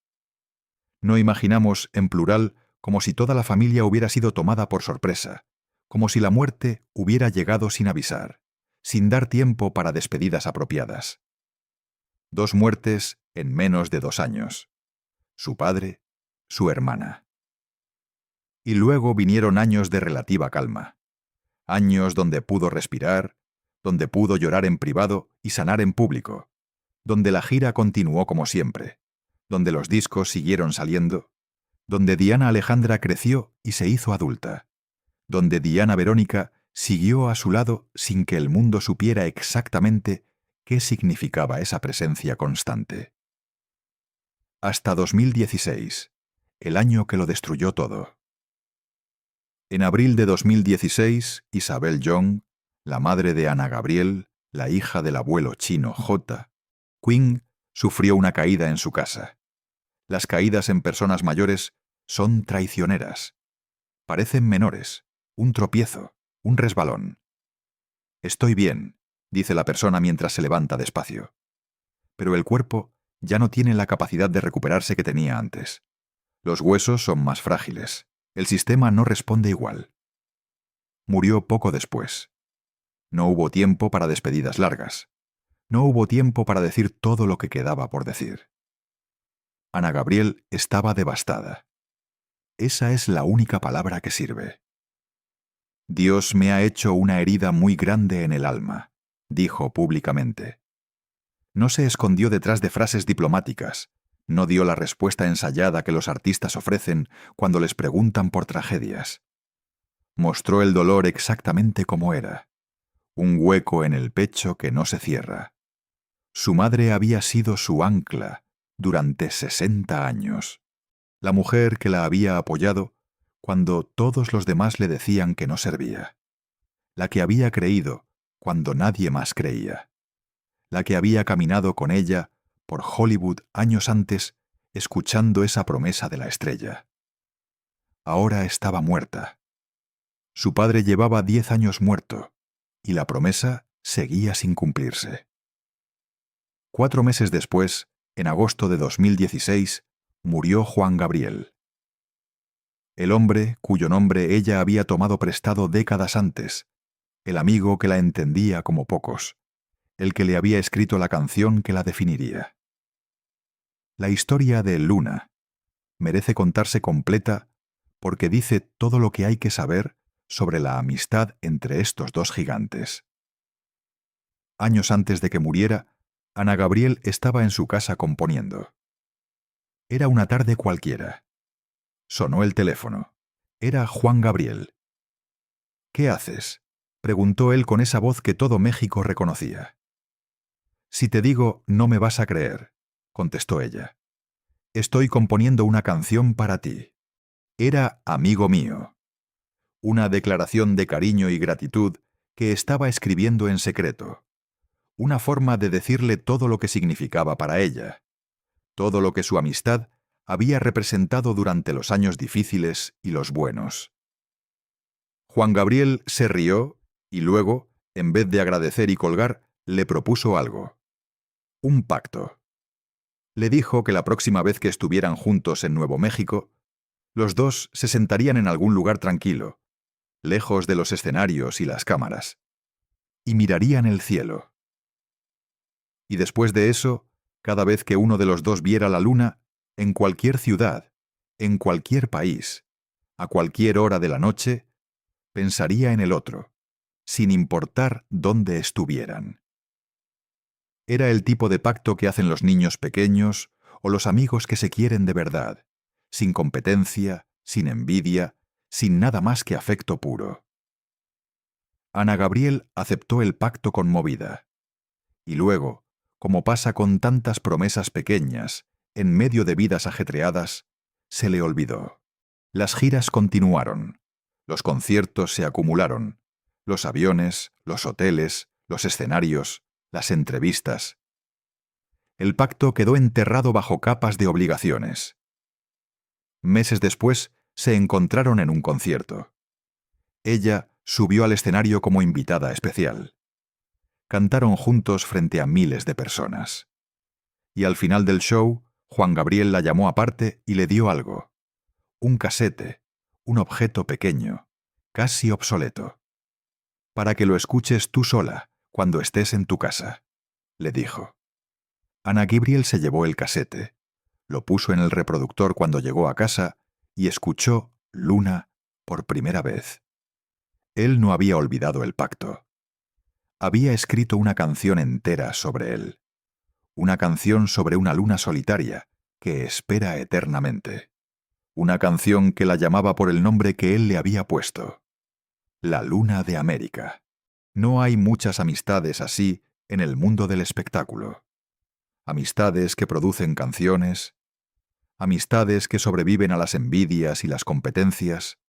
No imaginamos, en plural, como si toda la familia hubiera sido tomada por sorpresa, como si la muerte hubiera llegado sin avisar, sin dar tiempo para despedidas apropiadas. 2 muertes en menos de 2 años. Su padre, su hermana. Y luego vinieron años de relativa calma. Años donde pudo respirar, donde pudo llorar en privado y sanar en público, donde la gira continuó como siempre, donde los discos siguieron saliendo, donde Diana Alejandra creció y se hizo adulta, donde Diana Verónica siguió a su lado sin que el mundo supiera exactamente qué significaba esa presencia constante. Hasta 2016, el año que lo destruyó todo. En abril de 2016, Isabel Young, la madre de Ana Gabriel, la hija del abuelo chino J. Quinn, sufrió una caída en su casa. Las caídas en personas mayores son traicioneras. Parecen menores, un tropiezo, un resbalón. Estoy bien, dice la persona mientras se levanta despacio. Pero el cuerpo ya no tiene la capacidad de recuperarse que tenía antes. Los huesos son más frágiles. El sistema no responde igual. Murió poco después. No hubo tiempo para despedidas largas. No hubo tiempo para decir todo lo que quedaba por decir. Ana Gabriel estaba devastada. Esa es la única palabra que sirve. Dios me ha hecho una herida muy grande en el alma, dijo públicamente. No se escondió detrás de frases diplomáticas, no dio la respuesta ensayada que los artistas ofrecen cuando les preguntan por tragedias. Mostró el dolor exactamente como era, un hueco en el pecho que no se cierra. Su madre había sido su ancla durante 60 años, la mujer que la había apoyado cuando todos los demás le decían que no servía, la que había creído cuando nadie más creía, la que había caminado con ella por Hollywood años antes, escuchando esa promesa de la estrella. Ahora estaba muerta. Su padre llevaba 10 años muerto, y la promesa seguía sin cumplirse. 4 meses después, en agosto de 2016, murió Juan Gabriel. El hombre cuyo nombre ella había tomado prestado décadas antes, el amigo que la entendía como pocos, el que le había escrito la canción que la definiría. La historia de Luna merece contarse completa porque dice todo lo que hay que saber sobre la amistad entre estos dos gigantes. Años antes de que muriera, Ana Gabriel estaba en su casa componiendo. Era una tarde cualquiera. Sonó el teléfono. Era Juan Gabriel. «¿Qué haces?», preguntó él con esa voz que todo México reconocía. «Si te digo, no me vas a creer», contestó ella. «Estoy componiendo una canción para ti. Era amigo mío». Una declaración de cariño y gratitud que estaba escribiendo en secreto. Una forma de decirle todo lo que significaba para ella, todo lo que su amistad había representado durante los años difíciles y los buenos. Juan Gabriel se rió y luego, en vez de agradecer y colgar, le propuso algo. Un pacto. Le dijo que la próxima vez que estuvieran juntos en Nuevo México, Los dos se sentarían en algún lugar tranquilo, lejos de los escenarios y las cámaras, y mirarían el cielo. Y después de eso, cada vez que uno de los dos viera la luna, en cualquier ciudad, en cualquier país, a cualquier hora de la noche, pensaría en el otro, sin importar dónde estuvieran. Era el tipo de pacto que hacen los niños pequeños o los amigos que se quieren de verdad, sin competencia, sin envidia, sin nada más que afecto puro. Ana Gabriel aceptó el pacto conmovida. Y luego, como pasa con tantas promesas pequeñas, en medio de vidas ajetreadas, se le olvidó. Las giras continuaron, los conciertos se acumularon, los aviones, los hoteles, los escenarios, las entrevistas. El pacto quedó enterrado bajo capas de obligaciones. Meses después, se encontraron en un concierto. Ella subió al escenario como invitada especial. Cantaron juntos frente a miles de personas. Y al final del show, Juan Gabriel la llamó aparte y le dio algo. Un casete, un objeto pequeño, casi obsoleto. Para que lo escuches tú sola, cuando estés en tu casa, le dijo. Ana Gabriel se llevó el casete, lo puso en el reproductor cuando llegó a casa y escuchó Luna por primera vez. Él no había olvidado el pacto. Había escrito una canción entera sobre él. Una canción sobre una luna solitaria que espera eternamente. Una canción que la llamaba por el nombre que él le había puesto. La Luna de América. No hay muchas amistades así en el mundo del espectáculo. Amistades que producen canciones. Amistades que sobreviven a las envidias y las competencias.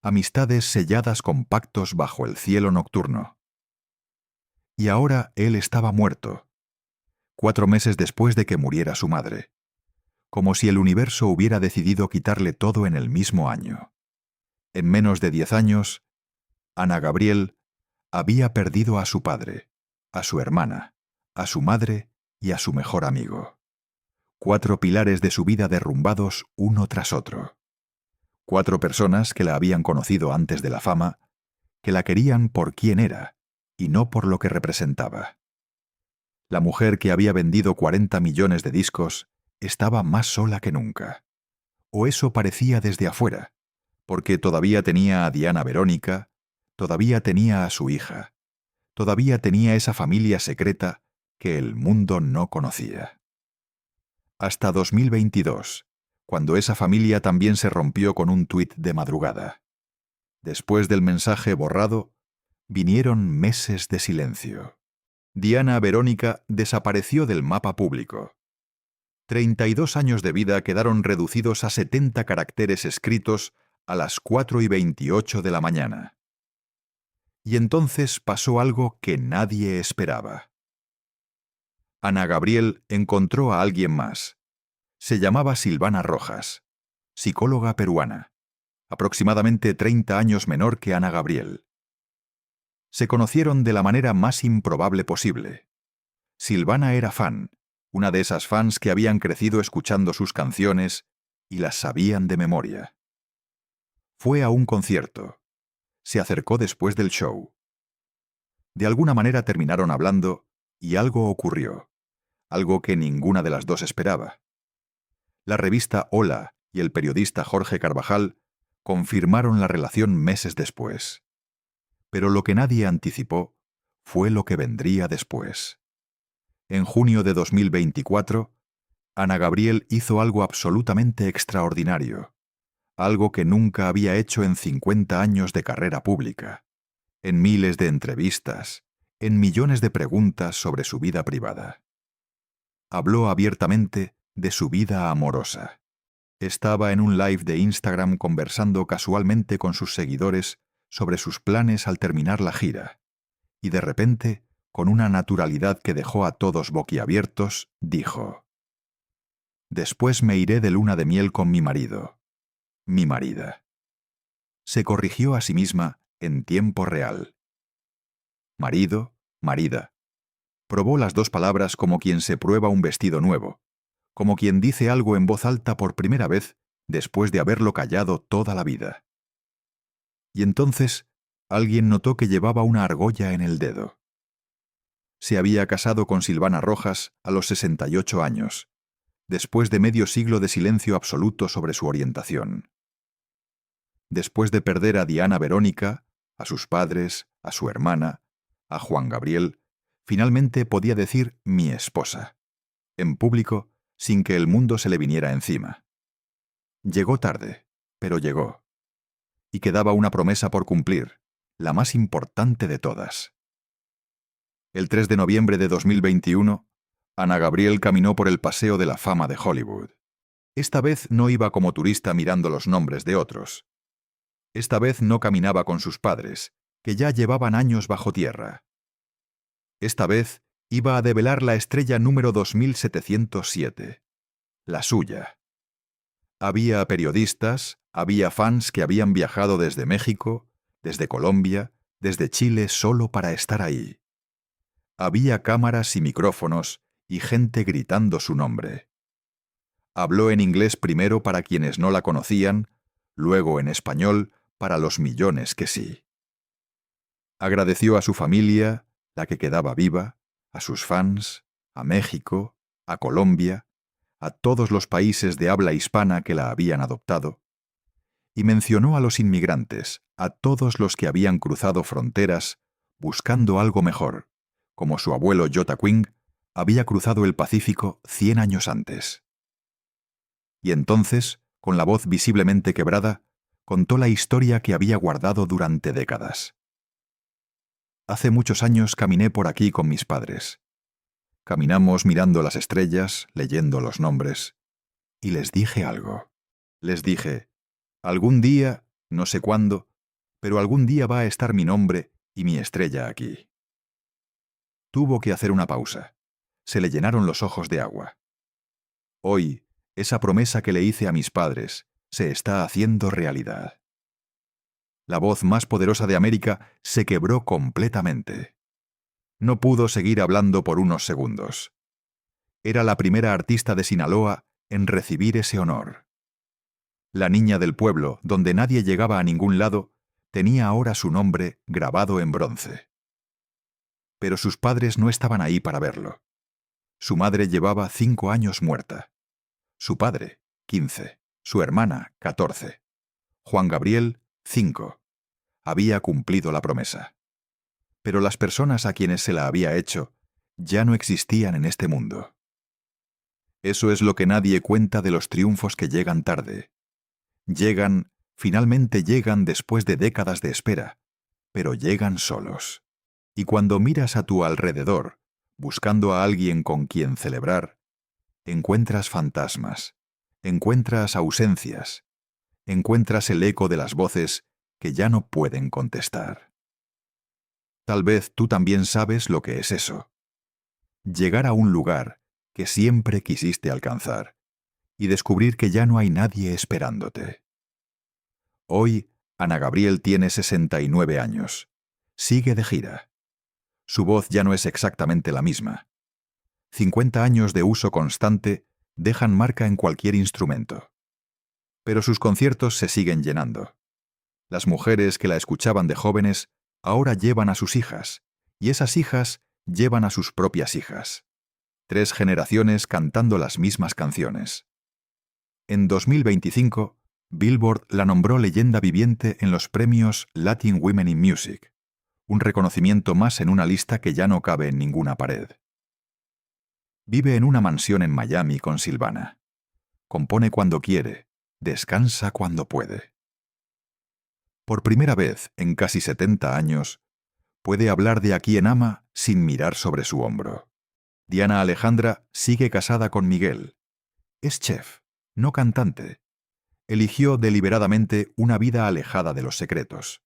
Amistades selladas con pactos bajo el cielo nocturno. Y ahora él estaba muerto, 4 meses después de que muriera su madre, como si el universo hubiera decidido quitarle todo en el mismo año. En menos de 10 años, Ana Gabriel había perdido a su padre, a su hermana, a su madre y a su mejor amigo. 4 pilares de su vida derrumbados uno tras otro. 4 personas que la habían conocido antes de la fama, que la querían por quién era y no por lo que representaba. La mujer que había vendido 40 millones de discos estaba más sola que nunca. O eso parecía desde afuera, porque todavía tenía a Diana Verónica, todavía tenía a su hija, todavía tenía esa familia secreta que el mundo no conocía. Hasta 2022, cuando esa familia también se rompió con un tuit de madrugada. Después del mensaje borrado, vinieron meses de silencio. Diana Verónica desapareció del mapa público. 32 años de vida quedaron reducidos a 70 caracteres escritos a las 4:28 de la mañana. Y entonces pasó algo que nadie esperaba. Ana Gabriel encontró a alguien más. Se llamaba Silvana Rojas, psicóloga peruana, aproximadamente 30 años menor que Ana Gabriel. Se conocieron de la manera más improbable posible. Silvana era fan, una de esas fans que habían crecido escuchando sus canciones y las sabían de memoria. Fue a un concierto. Se acercó después del show. De alguna manera terminaron hablando y algo ocurrió, algo que ninguna de las dos esperaba. La revista Hola y el periodista Jorge Carvajal confirmaron la relación meses después. Pero lo que nadie anticipó fue lo que vendría después. En junio de 2024, Ana Gabriel hizo algo absolutamente extraordinario, algo que nunca había hecho en 50 años de carrera pública, en miles de entrevistas, en millones de preguntas sobre su vida privada. Habló abiertamente de su vida amorosa. Estaba en un live de Instagram conversando casualmente con sus seguidores sobre sus planes al terminar la gira, y de repente, con una naturalidad que dejó a todos boquiabiertos, dijo: «Después me iré de luna de miel con mi marido, mi marida». Se corrigió a sí misma en tiempo real. Marido, marida. Probó las 2 palabras como quien se prueba un vestido nuevo, como quien dice algo en voz alta por primera vez después de haberlo callado toda la vida. Y entonces alguien notó que llevaba una argolla en el dedo. Se había casado con Silvana Rojas a los 68 años, después de medio siglo de silencio absoluto sobre su orientación. Después de perder a Diana Verónica, a sus padres, a su hermana, a Juan Gabriel, finalmente podía decir mi esposa, en público, sin que el mundo se le viniera encima. Llegó tarde, pero llegó. Y quedaba una promesa por cumplir, la más importante de todas. El 3 de noviembre de 2021, Ana Gabriel caminó por el Paseo de la Fama de Hollywood. Esta vez no iba como turista mirando los nombres de otros. Esta vez no caminaba con sus padres, que ya llevaban años bajo tierra. Esta vez iba a develar la estrella número 2707, la suya. Había periodistas, había fans que habían viajado desde México, desde Colombia, desde Chile solo para estar ahí. Había cámaras y micrófonos y gente gritando su nombre. Habló en inglés primero para quienes no la conocían, luego en español para los millones que sí. Agradeció a su familia, la que quedaba viva, a sus fans, a México, a Colombia, a todos los países de habla hispana que la habían adoptado, y mencionó a los inmigrantes, a todos los que habían cruzado fronteras buscando algo mejor, como su abuelo Jota Quing había cruzado el Pacífico 100 años antes. Y entonces, con la voz visiblemente quebrada, contó la historia que había guardado durante décadas. Hace muchos años caminé por aquí con mis padres. Caminamos mirando las estrellas, leyendo los nombres, y les dije algo. Les dije, algún día, no sé cuándo, pero algún día va a estar mi nombre y mi estrella aquí. Tuvo que hacer una pausa. Se le llenaron los ojos de agua. Hoy, esa promesa que le hice a mis padres se está haciendo realidad. La voz más poderosa de América se quebró completamente. No pudo seguir hablando por unos segundos. Era la primera artista de Sinaloa en recibir ese honor. La niña del pueblo, donde nadie llegaba a ningún lado, tenía ahora su nombre grabado en bronce. Pero sus padres no estaban ahí para verlo. Su madre llevaba 5 años muerta. Su padre, 15. Su hermana, 14. Juan Gabriel, 5. Había cumplido la promesa. Pero las personas a quienes se la había hecho ya no existían en este mundo. Eso es lo que nadie cuenta de los triunfos que llegan tarde. Finalmente llegan después de décadas de espera, pero llegan solos. Y cuando miras a tu alrededor, buscando a alguien con quien celebrar, encuentras fantasmas, encuentras ausencias, encuentras el eco de las voces que ya no pueden contestar. Tal vez tú también sabes lo que es eso. Llegar a un lugar que siempre quisiste alcanzar y descubrir que ya no hay nadie esperándote. Hoy, Ana Gabriel tiene 69 años. Sigue de gira. Su voz ya no es exactamente la misma. 50 años de uso constante dejan marca en cualquier instrumento. Pero sus conciertos se siguen llenando. Las mujeres que la escuchaban de jóvenes ahora llevan a sus hijas, y esas hijas llevan a sus propias hijas. 3 generaciones cantando las mismas canciones. En 2025, Billboard la nombró leyenda viviente en los premios Latin Women in Music, un reconocimiento más en una lista que ya no cabe en ninguna pared. Vive en una mansión en Miami con Silvana. Compone cuando quiere, descansa cuando puede. Por primera vez en casi 70 años, puede hablar de a quien ama sin mirar sobre su hombro. Diana Alejandra sigue casada con Miguel. Es chef, no cantante. Eligió deliberadamente una vida alejada de los secretos.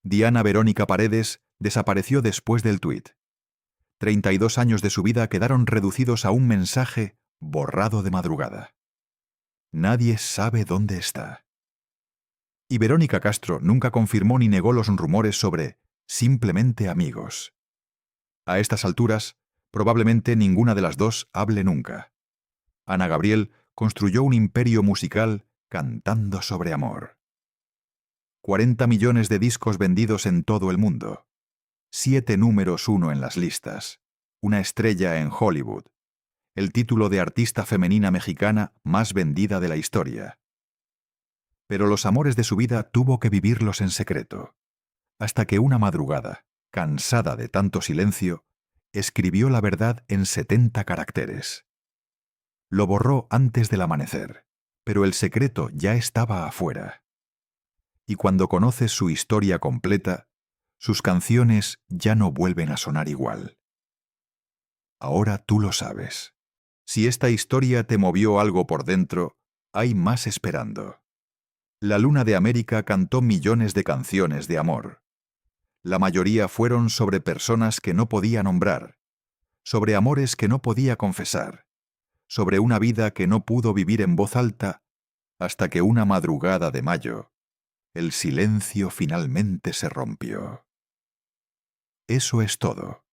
Diana Verónica Paredes desapareció después del tuit. 32 años de su vida quedaron reducidos a un mensaje borrado de madrugada. Nadie sabe dónde está. Y Verónica Castro nunca confirmó ni negó los rumores sobre simplemente amigos. A estas alturas, probablemente ninguna de las dos hable nunca. Ana Gabriel construyó un imperio musical cantando sobre amor. 40 millones de discos vendidos en todo el mundo. 7 números 1 en las listas. Una estrella en Hollywood. El título de artista femenina mexicana más vendida de la historia. Pero los amores de su vida tuvo que vivirlos en secreto. Hasta que una madrugada, cansada de tanto silencio, escribió la verdad en 70 caracteres. Lo borró antes del amanecer, pero el secreto ya estaba afuera. Y cuando conoces su historia completa, sus canciones ya no vuelven a sonar igual. Ahora tú lo sabes. Si esta historia te movió algo por dentro, hay más esperando. La Luna de América cantó millones de canciones de amor. La mayoría fueron sobre personas que no podía nombrar, sobre amores que no podía confesar, sobre una vida que no pudo vivir en voz alta, hasta que una madrugada de mayo, el silencio finalmente se rompió. Eso es todo.